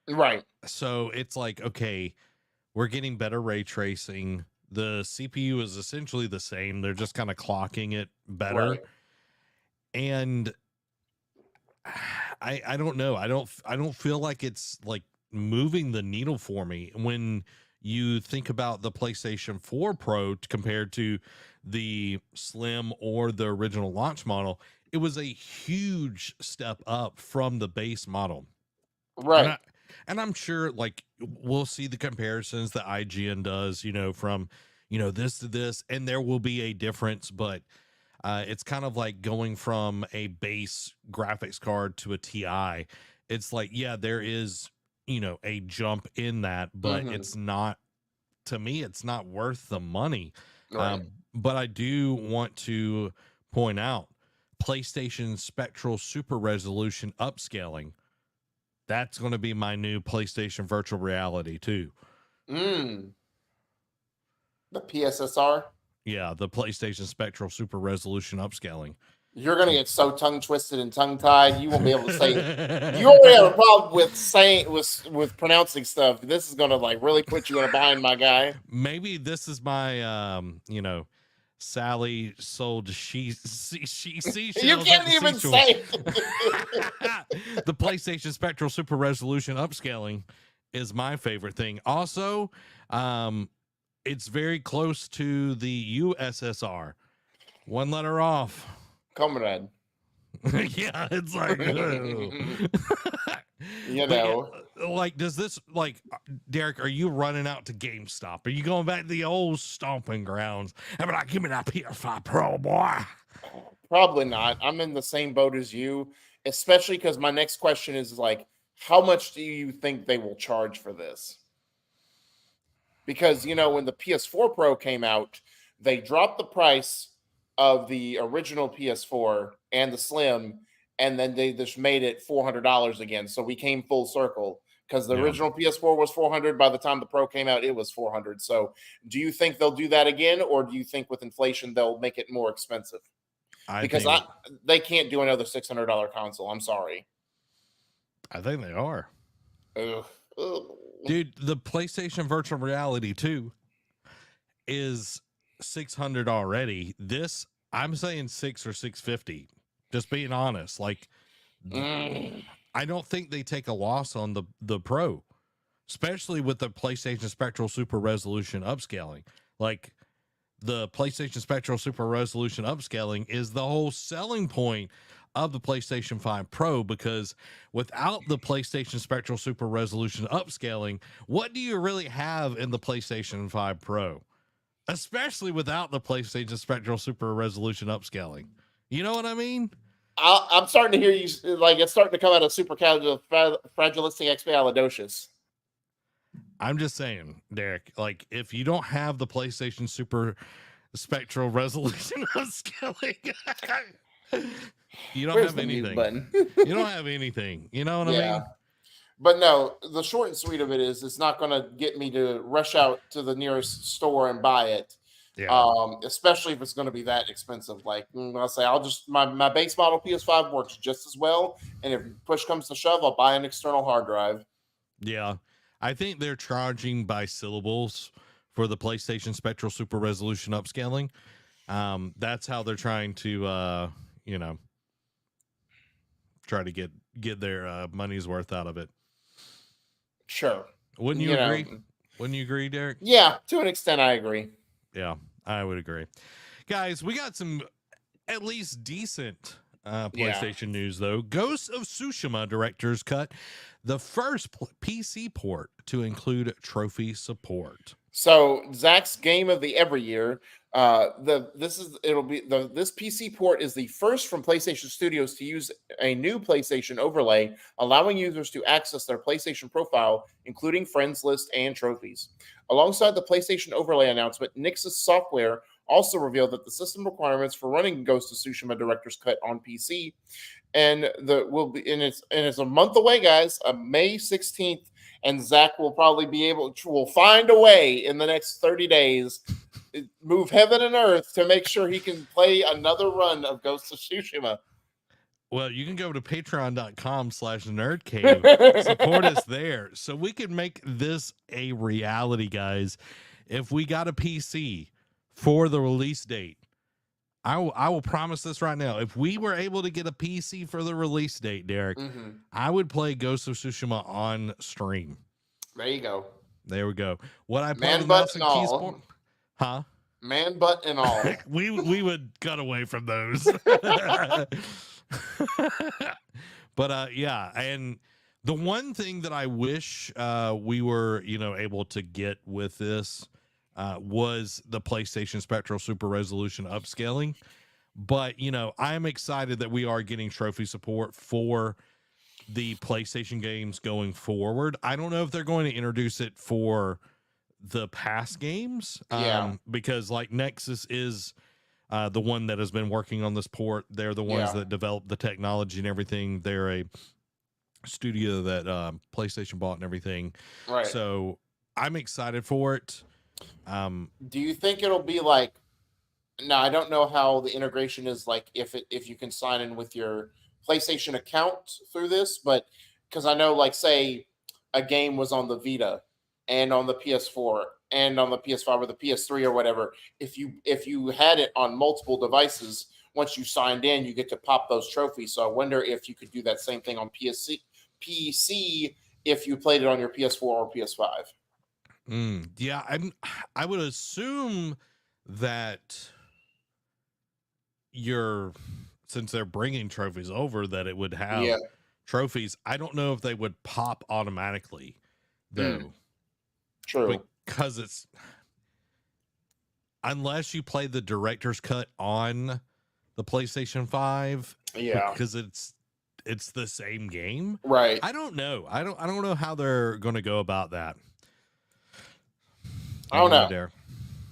Right. So it's like, okay, we're getting better ray tracing. The CPU is essentially the same. They're just kind of clocking it better. Right. And I don't know. I don't feel like it's like moving the needle for me when you think about the PlayStation 4 Pro compared to the Slim or the original launch model. It was a huge step up from the base model. Right. And I'm sure like we'll see the comparisons that IGN does, from, this to this, and there will be a difference, but it's kind of like going from a base graphics card to a TI. It's like, yeah, there is, a jump in that, but it's not, to me, it's not worth the money. Right. But I do want to point out PlayStation Spectral Super Resolution Upscaling. That's going to be my new PlayStation virtual reality too. The PSSR? Yeah, the PlayStation Spectral Super Resolution Upscaling. You're going to get so tongue twisted and tongue tied, you won't be able to say it. You already have a problem with pronouncing stuff. This is going to like really put you in a bind, my guy. Maybe this is my, Sally sold she you can't even say the PlayStation Spectral Super Resolution Upscaling is my favorite thing. Also, it's very close to the USSR. One letter off. Comrade. Yeah, it's like like, does this, like, Derek, are you running out to GameStop? Are you going back to the old stomping grounds? I'm like, give me that PS5 Pro, boy. Probably not. I'm in the same boat as you, especially because my next question is like, how much do you think they will charge for this? Because, when the PS4 Pro came out, they dropped the price of the original PS4 and the Slim, and then they just made it $400 again. So we came full circle. because the Yeah. original PS4 was 400. By the time the Pro came out, it was 400. So do you think they'll do that again, or do you think with inflation they'll make it more expensive? Because they can't do another $600 console. I'm sorry. I think they are. Ugh. Dude, the PlayStation Virtual Reality 2 is $600 already. This, I'm saying $600 or $650. Just being honest. Like, I don't think they take a loss on the Pro, especially with the PlayStation Spectral Super Resolution upscaling. Like, the PlayStation Spectral Super Resolution upscaling is the whole selling point of the PlayStation 5 Pro, because without the PlayStation Spectral Super Resolution upscaling, what do you really have in the PlayStation 5 Pro? Especially without the PlayStation Spectral Super Resolution upscaling. You know what I mean? I'm starting to hear you, like, it's starting to come out of super fragilistic expialidocious. I'm just saying, Derek, like, if you don't have the PlayStation Super Spectral Resolution upscaling, you don't have anything. You don't have anything. You know what I mean? But no, the short and sweet of it is, it's not going to get me to rush out to the nearest store and buy it. Yeah. Especially if it's going to be that expensive. Like, I'll say, my base model PS5 works just as well. And if push comes to shove, I'll buy an external hard drive. Yeah. I think they're charging by syllables for the PlayStation Spectral Super Resolution upscaling. That's how they're trying to, try to get their money's worth out of it. Sure. Wouldn't you agree? Wouldn't you agree, Derek? Yeah, to an extent, I agree. Yeah, I would agree. Guys, we got some at least decent PlayStation news, though. Ghost of Tsushima Director's Cut, the first PC port to include trophy support. So Zach's game of the every year. This PC port is the first from PlayStation Studios to use a new PlayStation overlay, allowing users to access their PlayStation profile, including friends list and trophies. Alongside the PlayStation overlay announcement, Nixus Software also revealed that the system requirements for running Ghost of Tsushima Director's Cut on PC, it's a month away, guys, May 16th. And Zach will probably will find a way in the next 30 days, move heaven and earth to make sure he can play another run of Ghost of Tsushima. Well, you can go to patreon.com/nerdcave, support us there, so we can make this a reality, guys. If we got a PC for the release date, I will promise this right now. If we were able to get a PC for the release date, Derek, I would play Ghost of Tsushima on stream. There you go. There we go. What I play Man with butt mouse and and keys all. for? Huh? Man butt and all. we would cut away from those. But yeah, and the one thing that I wish we were, able to get with this was the PlayStation Spectral Super Resolution upscaling. But, I'm excited that we are getting trophy support for the PlayStation games going forward. I don't know if they're going to introduce it for the past games. Because like Nexus is the one that has been working on this port. They're the ones that developed the technology and everything. They're a studio that PlayStation bought and everything. Right. So I'm excited for it. Do you think it'll be like, now I don't know how the integration is, like if you can sign in with your PlayStation account through this, but because I know, like, say a game was on the Vita and on the PS4 and on the PS5 or the PS3 or whatever, if you had it on multiple devices, once you signed in, you get to pop those trophies. So I wonder if you could do that same thing on PC if you played it on your PS4 or PS5. Yeah, I would assume that since they're bringing trophies over, that it would have trophies. I don't know if they would pop automatically, though. True. Because unless you play the director's cut on the PlayStation 5, because it's the same game, right? I don't know. I don't know how they're going to go about that. I don't know. There.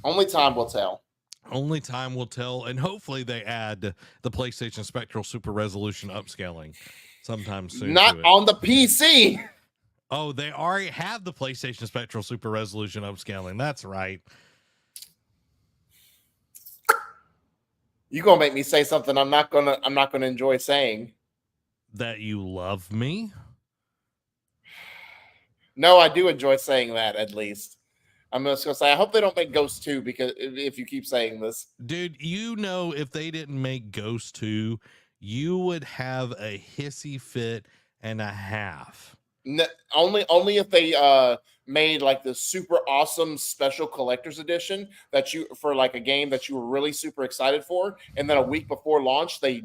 Only time will tell. Only time will tell, and hopefully they add the PlayStation Spectral Super Resolution upscaling sometime soon. Not on the PC. Oh, they already have the PlayStation Spectral Super Resolution upscaling. That's right. You gonna make me say something I'm not gonna enjoy saying. That you love me? No, I do enjoy saying that at least. I'm just gonna say I hope they don't make Ghost 2 because if you keep saying this. Dude, you know if they didn't make Ghost 2, you would have a hissy fit and a half. Only if they made like the super awesome special collector's edition that you for like a game that you were really super excited for, and then a week before launch they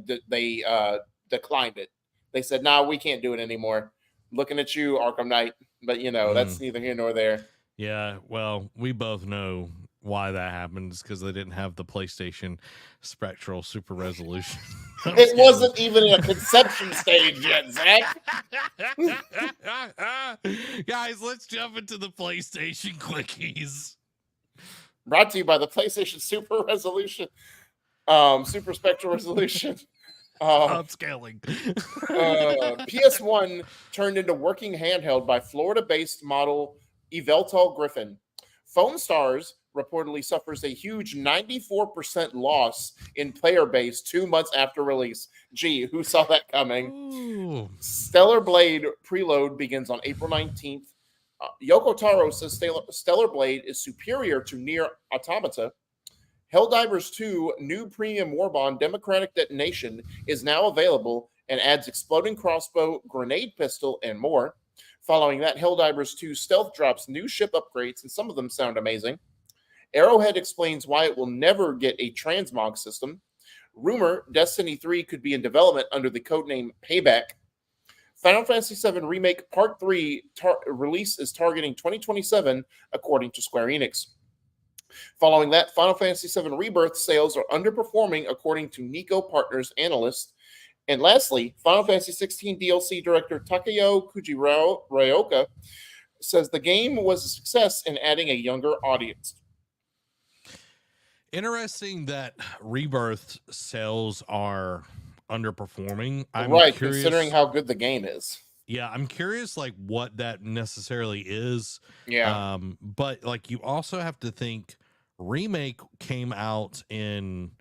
declined it. They said, "Nah, we can't do it anymore." Looking at you, Arkham Knight, but that's neither here nor there. Yeah, well, we both know why that happens because they didn't have the PlayStation Spectral Super Resolution. It wasn't even in a conception stage yet, Zach. Guys, let's jump into the PlayStation quickies. Brought to you by the PlayStation Super Resolution, Super Spectral Resolution. Upscaling. PS1 turned into working handheld by Florida-based model Eveltal Griffin. Phone Stars reportedly suffers a huge 94% loss in player base 2 months after release. Gee, who saw that coming? Ooh. Stellar Blade preload begins on April 19th. Yoko Taro says Stellar Blade is superior to Nier Automata. Helldivers 2 new premium Warbond Democratic Detonation is now available and adds exploding crossbow, grenade pistol, and more. Following that, Helldivers 2 stealth drops new ship upgrades, and some of them sound amazing. Arrowhead explains why it will never get a transmog system. Rumor Destiny 3 could be in development under the codename Payback. Final Fantasy VII Remake Part 3 release is targeting 2027, according to Square Enix. Following that, Final Fantasy VII Rebirth sales are underperforming, according to Nico Partners analyst. And lastly, Final Fantasy XVI DLC director Takayo Ryoka says the game was a success in adding a younger audience. Interesting that Rebirth sales are underperforming. I'm right, curious, considering how good the game is. Yeah, I'm curious like what that necessarily is. Yeah. But like you also have to think Remake came out in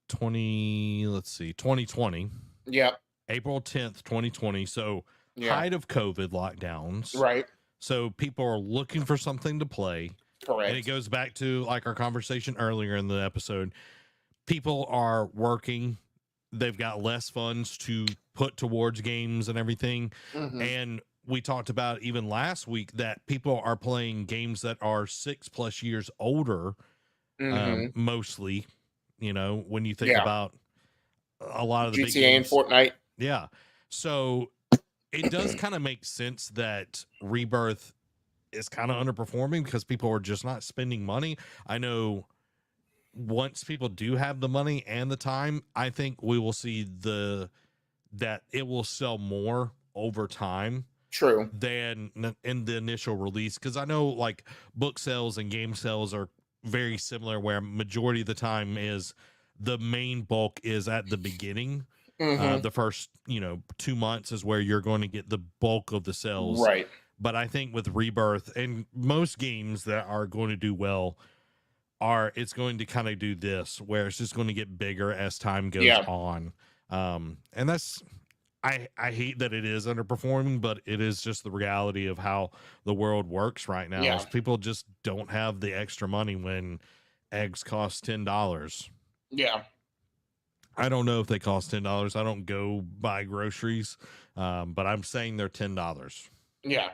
2020. Yeah. April 10th, 2020. So Yeah. height of COVID lockdowns. Right. So people are looking for something to play. Correct. And it goes back to like our conversation earlier in the episode. People are working. They've got less funds to put towards games and everything. Mhm. And we talked about even last week that people are playing games that are 6+ years older, mostly, when you think about a lot of the big GTA games. and Fortnite. Yeah. So it does kind of make sense that Rebirth is kind of underperforming because people are just not spending money. I know once people do have the money and the time, I think we will see that it will sell more over time. True. Than in the initial release. Because I know like book sales and game sales are very similar, where majority of the time is the main bulk is at the beginning. The first 2 months is where you're going to get the bulk of the sales. Right. But I think with Rebirth and most games that are going to do well it's going to kind of do this, where it's just going to get bigger as time goes on. And that's, I hate that it is underperforming, but it is just the reality of how the world works right now. Is people just don't have the extra money when eggs cost $10. Yeah. I don't know if they cost $10. I don't go buy groceries, but I'm saying they're $10. Yeah.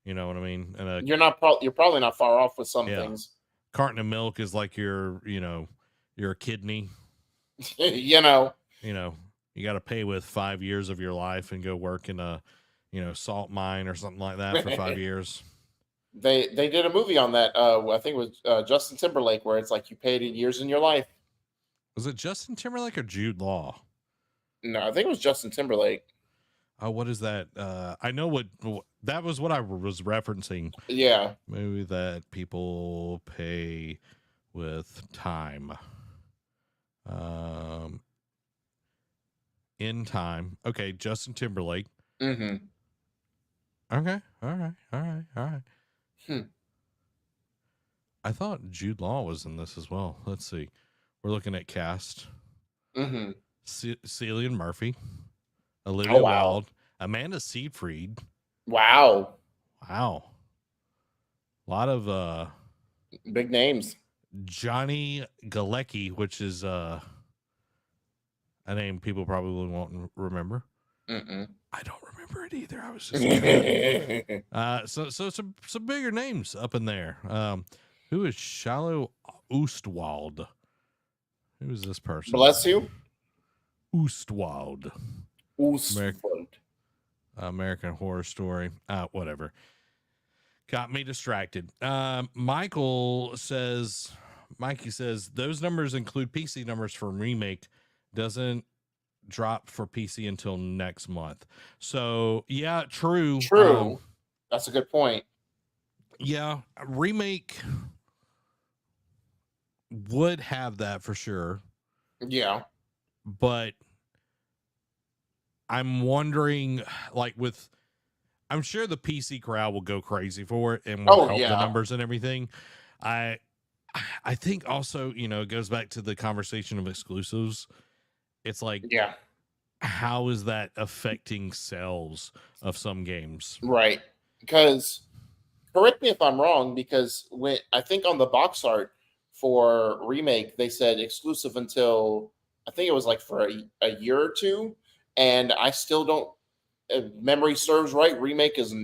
You know what I mean? And you're probably not far off with some things. Carton of milk is like your kidney. You got to pay with 5 years of your life and go work in a salt mine or something like that for 5 years. They did a movie on that. I think it was Justin Timberlake, where it's like you paid in years in your life. Was it Justin Timberlake or Jude Law? No, I think it was Justin Timberlake. Oh, what is that? I know what that was. What I was referencing. Yeah, movie that people pay with time. In time. Okay, Justin Timberlake. All Okay. All right. Hmm. I thought Jude Law was in this as well. Let's see. We're looking at cast. Mm-hmm. Cillian Murphy, Oh, Olivia wow. Wilde, Amanda Seyfried. Wow. Wow. A lot of Big names. Johnny Galecki, which is a name people probably won't remember. Mm-mm. I don't remember it either. I was just kidding. So some bigger names up in there. Who is Shallow Oostwald? Who is this person? Bless you. Oostwald. Oostwald. American Horror Story. Whatever. Got me distracted. Mikey says those numbers include PC numbers for remake. Doesn't drop for PC until next month. So yeah, true. True. That's a good point. Yeah, remake would have that for sure. Yeah. But I'm wondering, like, I'm sure the PC crowd will go crazy for it and will help the numbers and everything. I think also, it goes back to the conversation of exclusives. It's like, yeah, how is that affecting sales of some games? Right. Because, correct me if I'm wrong, because when I think on the box art for remake, they said exclusive until I think it was like for a year or two. And I still don't, if memory serves right, remake is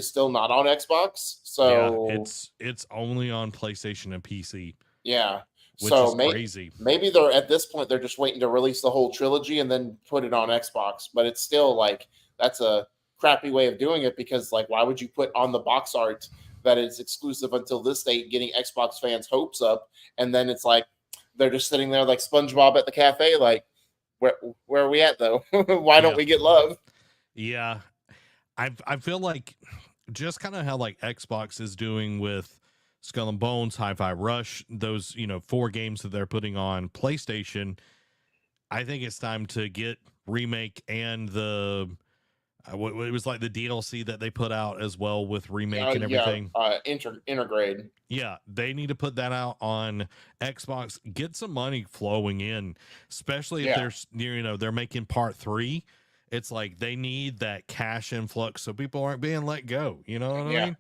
still not on Xbox. So yeah, it's only on PlayStation and PC. Yeah. Which is crazy. Maybe they're at this point they're just waiting to release the whole trilogy and then put it on Xbox. But it's still like that's a crappy way of doing it because like why would you put on the box art that it's exclusive until this date, getting Xbox fans' hopes up, and then it's like they're just sitting there like SpongeBob at the cafe, like where are we at though? Why don't we get love? Yeah, I feel like just kind of how like Xbox is doing with Skull and Bones, Hi-Fi Rush, those 4 games that they're putting on PlayStation. I think it's time to get remake and the it was like the DLC that they put out as well with remake and everything. Intergrade. Yeah, they need to put that out on Xbox. Get some money flowing in, especially if they're making part 3. It's like they need that cash influx so people aren't being let go. You know what I mean?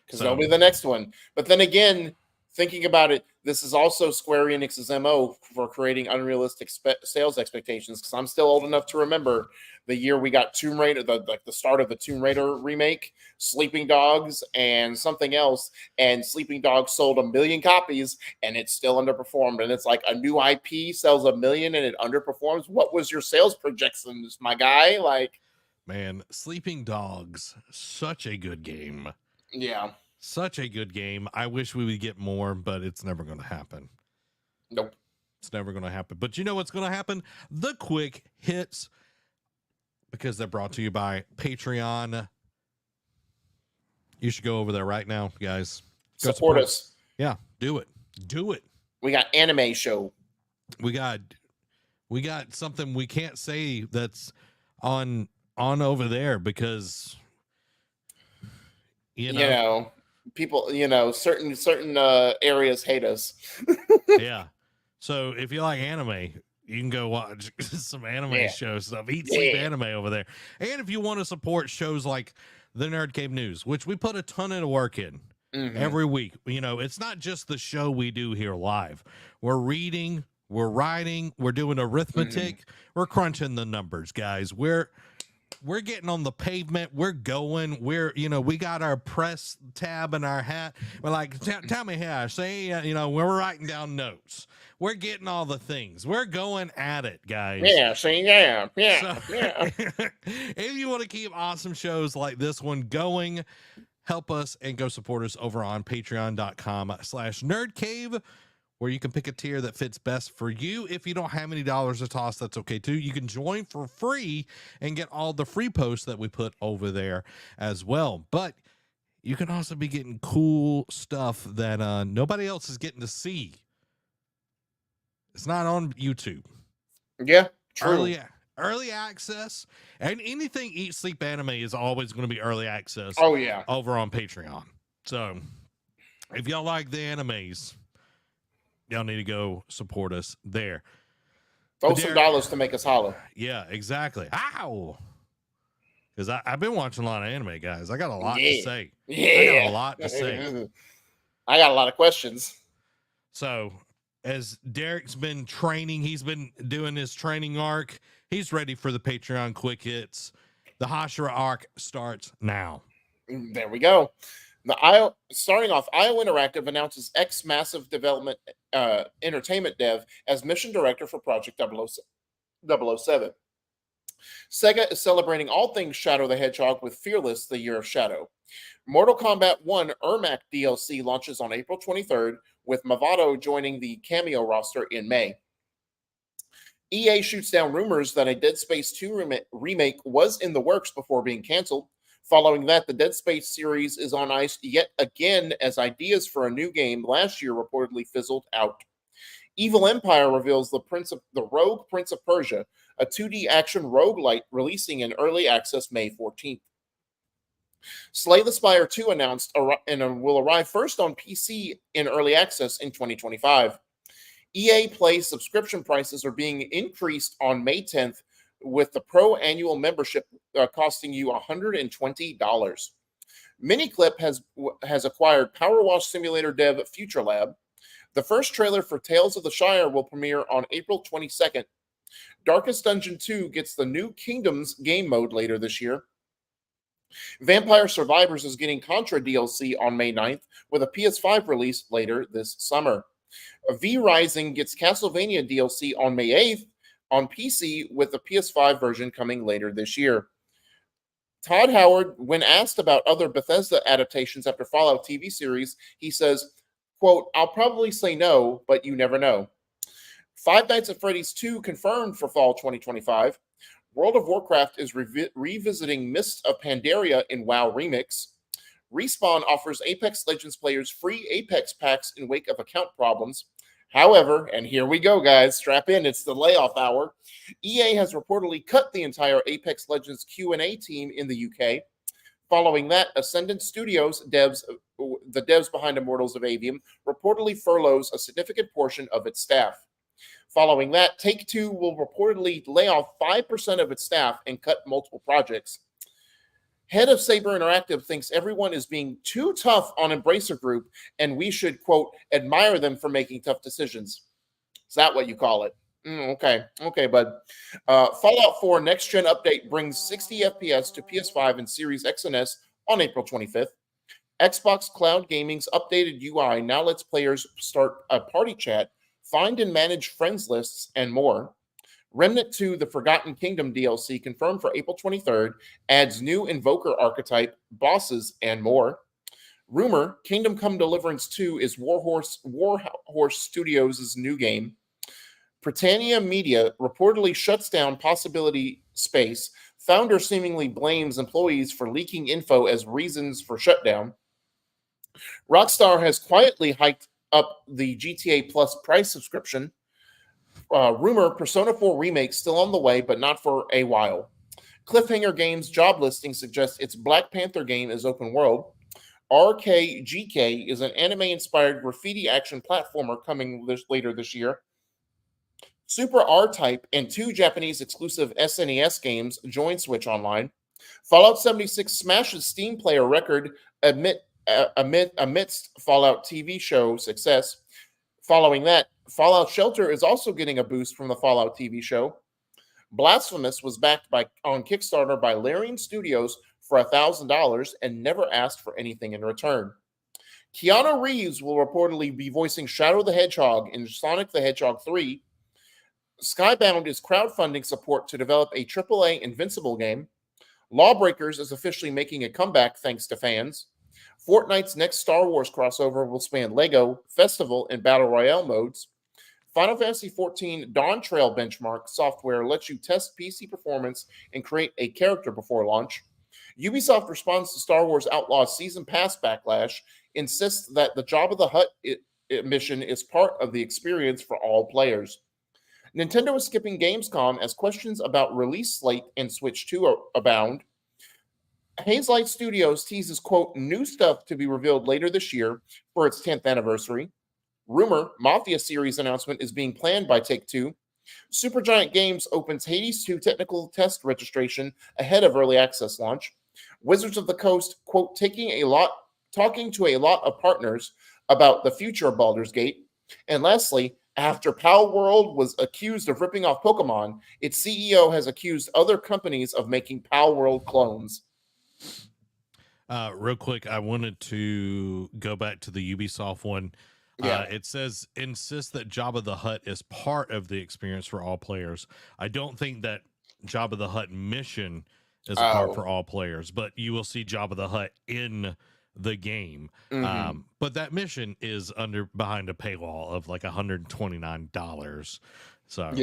Because that'll be the next one. But then again, thinking about it, this is also Square Enix's MO for creating unrealistic sales expectations. Because I'm still old enough to remember the year we got Tomb Raider, the start of the Tomb Raider remake, Sleeping Dogs, and something else. And Sleeping Dogs sold 1 million copies, and it still underperformed. And it's like a new IP sells 1 million and it underperforms. What was your sales projections, my guy? Like, man, Sleeping Dogs, such a good game. Yeah. Such a good game. I wish we would get more, but it's never going to happen. Nope. It's never going to happen. But you know what's going to happen? The quick hits, because they're brought to you by Patreon. You should go over there right now, guys. Go support us. Yeah, do it. Do it. We got anime show. We got something we can't say that's on over there because you know people, certain areas hate us. Yeah. So if you like anime, you can go watch some anime show stuff. Eat Sleep Anime over there. And if you want to support shows like the Nerd Cave News, which we put a ton of work in every week. It's not just the show we do here live. We're reading, we're writing, we're doing arithmetic, we're crunching the numbers, guys. We're getting on the pavement. We're going. We got our press tab in our hat. We're like, tell me how. See, we're writing down notes. We're getting all the things. We're going at it, guys. Yeah, see, yeah. If you want to keep awesome shows like this one going, help us and go support us over on patreon.com/nerdcave, where you can pick a tier that fits best for you. If you don't have any dollars to toss, that's okay too. You can join for free and get all the free posts that we put over there as well. But you can also be getting cool stuff that nobody else is getting to see. It's not on YouTube. Yeah, true. early access, and anything Eat Sleep Anime is always going to be early access Oh yeah. over on Patreon. So if y'all like the animes, y'all need to go support us there. Throw But some Derek, dollars to make us holler. yeah, exactly. Ow! Because I've been watching a lot of anime, guys. I got a lot to say. Yeah. I got a lot to say. I got a lot of questions. So, as Derek's been training, he's been doing his training arc. He's ready for the Patreon quick hits. The Hashira arc starts now. There we go. Starting off, IO Interactive announces ex Massive Development Entertainment dev as mission director for Project 007. Sega is celebrating all things Shadow the Hedgehog with Fearless: The Year of Shadow. Mortal Kombat 1 Ermac DLC launches on April 23rd, with Mavado joining the cameo roster in May. EA shoots down rumors that a Dead Space 2 remake was in the works before being canceled. Following that, the Dead Space series is on ice yet again as ideas for a new game last year reportedly fizzled out. Evil Empire reveals the Rogue Prince of Persia, a 2D action roguelite releasing in early access May 14th. Slay the Spire 2 announced and will arrive first on PC in early access in 2025. EA Play subscription prices are being increased on May 10th, with the Pro annual membership costing you $120. Miniclip has acquired Power Wash Simulator dev Future Lab. The first trailer for Tales of the Shire will premiere on April 22nd. Darkest Dungeon 2 gets the new Kingdoms game mode later this year. Vampire Survivors is getting Contra DLC on May 9th, with a PS5 release later this summer. V Rising gets Castlevania DLC on May 8th on PC, with the PS5 version coming later this year. Todd Howard, when asked about other Bethesda adaptations after Fallout TV series, he says, quote, "I'll probably say no, but you never know." Five Nights at Freddy's 2 confirmed for fall 2025. World of Warcraft is revisiting Mists of Pandaria in WoW Remix. Respawn offers Apex Legends players free Apex packs in wake of account problems. However, and here we go, guys, strap in, it's the layoff hour. EA has reportedly cut the entire Apex Legends Q&A team in the UK. Following that, Ascendant Studios the devs behind Immortals of Avium, reportedly furloughs a significant portion of its staff. Following that, Take-Two will reportedly lay off 5% of its staff and cut multiple projects. Head of Saber Interactive thinks everyone is being too tough on Embracer Group, and we should, quote, admire them for making tough decisions. Is that what you call it? Okay, bud. Fallout 4 Next Gen update brings 60 FPS to PS5 and Series X and S on April 25th. Xbox Cloud Gaming's updated UI now lets players start a party chat, find and manage friends lists, and more. Remnant 2 The Forgotten Kingdom DLC confirmed for April 23rd adds new Invoker archetype, bosses, and more. Rumor Kingdom Come Deliverance 2 is Warhorse Studios' new game. Britannia Media reportedly shuts down Possibility Space. Founder seemingly blames employees for leaking info as reasons for shutdown. Rockstar has quietly hiked up the GTA Plus price subscription. Rumor Persona 4 remake still on the way, but not for a while. Cliffhanger Games job listing suggests its Black Panther game is open world. RKGK is an anime-inspired graffiti action platformer coming later this year. Super R-Type and two Japanese exclusive SNES games join Switch Online. Fallout 76 smashes Steam player record amidst Fallout TV show success. Following that, Fallout Shelter is also getting a boost from the Fallout TV show. Blasphemous was backed on Kickstarter by Larian Studios for $1,000 and never asked for anything in return. Keanu Reeves will reportedly be voicing Shadow the Hedgehog in Sonic the Hedgehog 3. Skybound is crowdfunding support to develop a AAA Invincible game. Lawbreakers is officially making a comeback thanks to fans. Fortnite's next Star Wars crossover will span LEGO, Festival, and Battle Royale modes. Final Fantasy XIV Dawn Trail benchmark software lets you test PC performance and create a character before launch. Ubisoft responds to Star Wars Outlaws Season Pass backlash, insists that the Jabba the Hutt mission is part of the experience for all players. Nintendo is skipping Gamescom as questions about release slate and Switch 2 abound. Hazelight Studios teases, quote, new stuff to be revealed later this year for its 10th anniversary. Rumor, Mafia series announcement is being planned by Take-Two. Supergiant Games opens Hades 2 technical test registration ahead of early access launch. Wizards of the Coast, quote, talking to a lot of partners about the future of Baldur's Gate. And lastly, after Pal World was accused of ripping off Pokemon, its CEO has accused other companies of making Pal World clones. Real quick, I wanted to go back to the Ubisoft one. Yeah. It says, insist that Jabba the Hutt is part of the experience for all players. I don't think that Jabba the Hutt mission is a part for all players, but you will see Jabba the Hutt in the game. But that mission is behind a paywall of like $129. So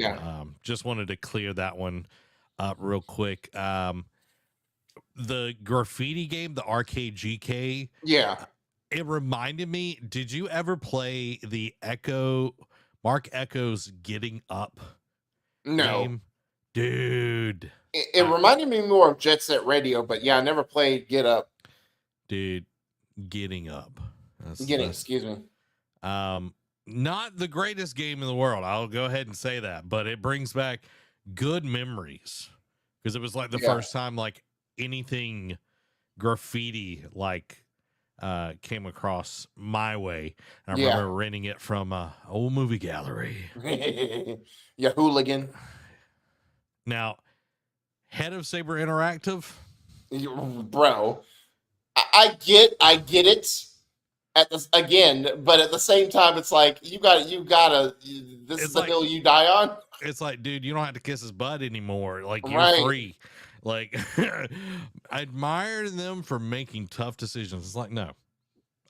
just wanted to clear that one up real quick. The graffiti game, the Arcade GK. Yeah. It reminded me, did you ever play the Mark Echo's Getting Up game? Dude. It reminded me more of Jet Set Radio, but yeah, I never played Get Up. Dude, Getting Up. Excuse me. Not the greatest game in the world. I'll go ahead and say that, but it brings back good memories because it was like the first time like anything graffiti like came across my way. And I remember renting it from a old movie gallery. Yeah, hooligan. Now, head of Saber Interactive, bro, I get it. But at the same time, it's like you gotta. This is the hill you die on. It's like, dude, you don't have to kiss his butt anymore. Like you're free. Like, I admire them for making tough decisions. It's like, no,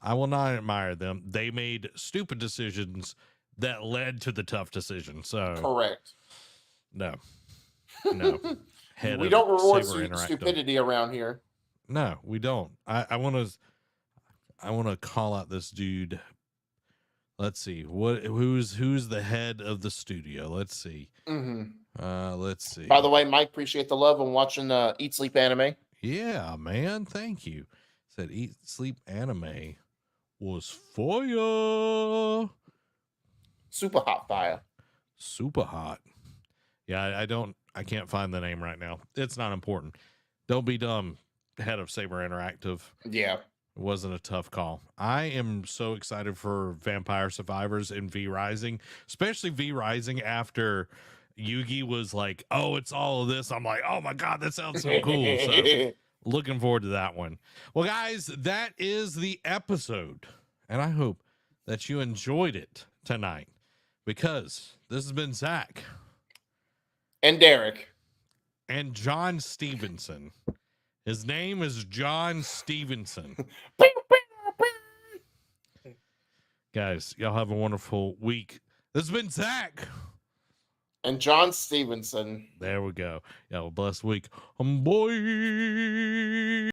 I will not admire them. They made stupid decisions that led to the tough decision. So correct. No. We don't reward stupidity around here. No, we don't. I want to call out this dude. Let's see who's the head of the studio. Let's see. Let's see. By the way, Mike, appreciate the love on watching Eat Sleep Anime. Yeah, man, thank you. Said Eat Sleep Anime was fire. Super hot fire. Super hot. Yeah, I can't find the name right now. It's not important. Don't be dumb, head of Saber Interactive. Yeah. It wasn't a tough call. I am so excited for Vampire Survivors and V Rising, especially V Rising after Yugi was like, oh, it's all of this. I'm like, oh my God, that sounds so cool. So looking forward to that one. Well, guys, that is the episode. And I hope that you enjoyed it tonight because this has been Zach. And Derek. And John Stevenson. His name is John Stevenson. Guys, y'all have a wonderful week. This has been Zach. And John Stevenson. There we go. Y'all have a blessed week. Boy.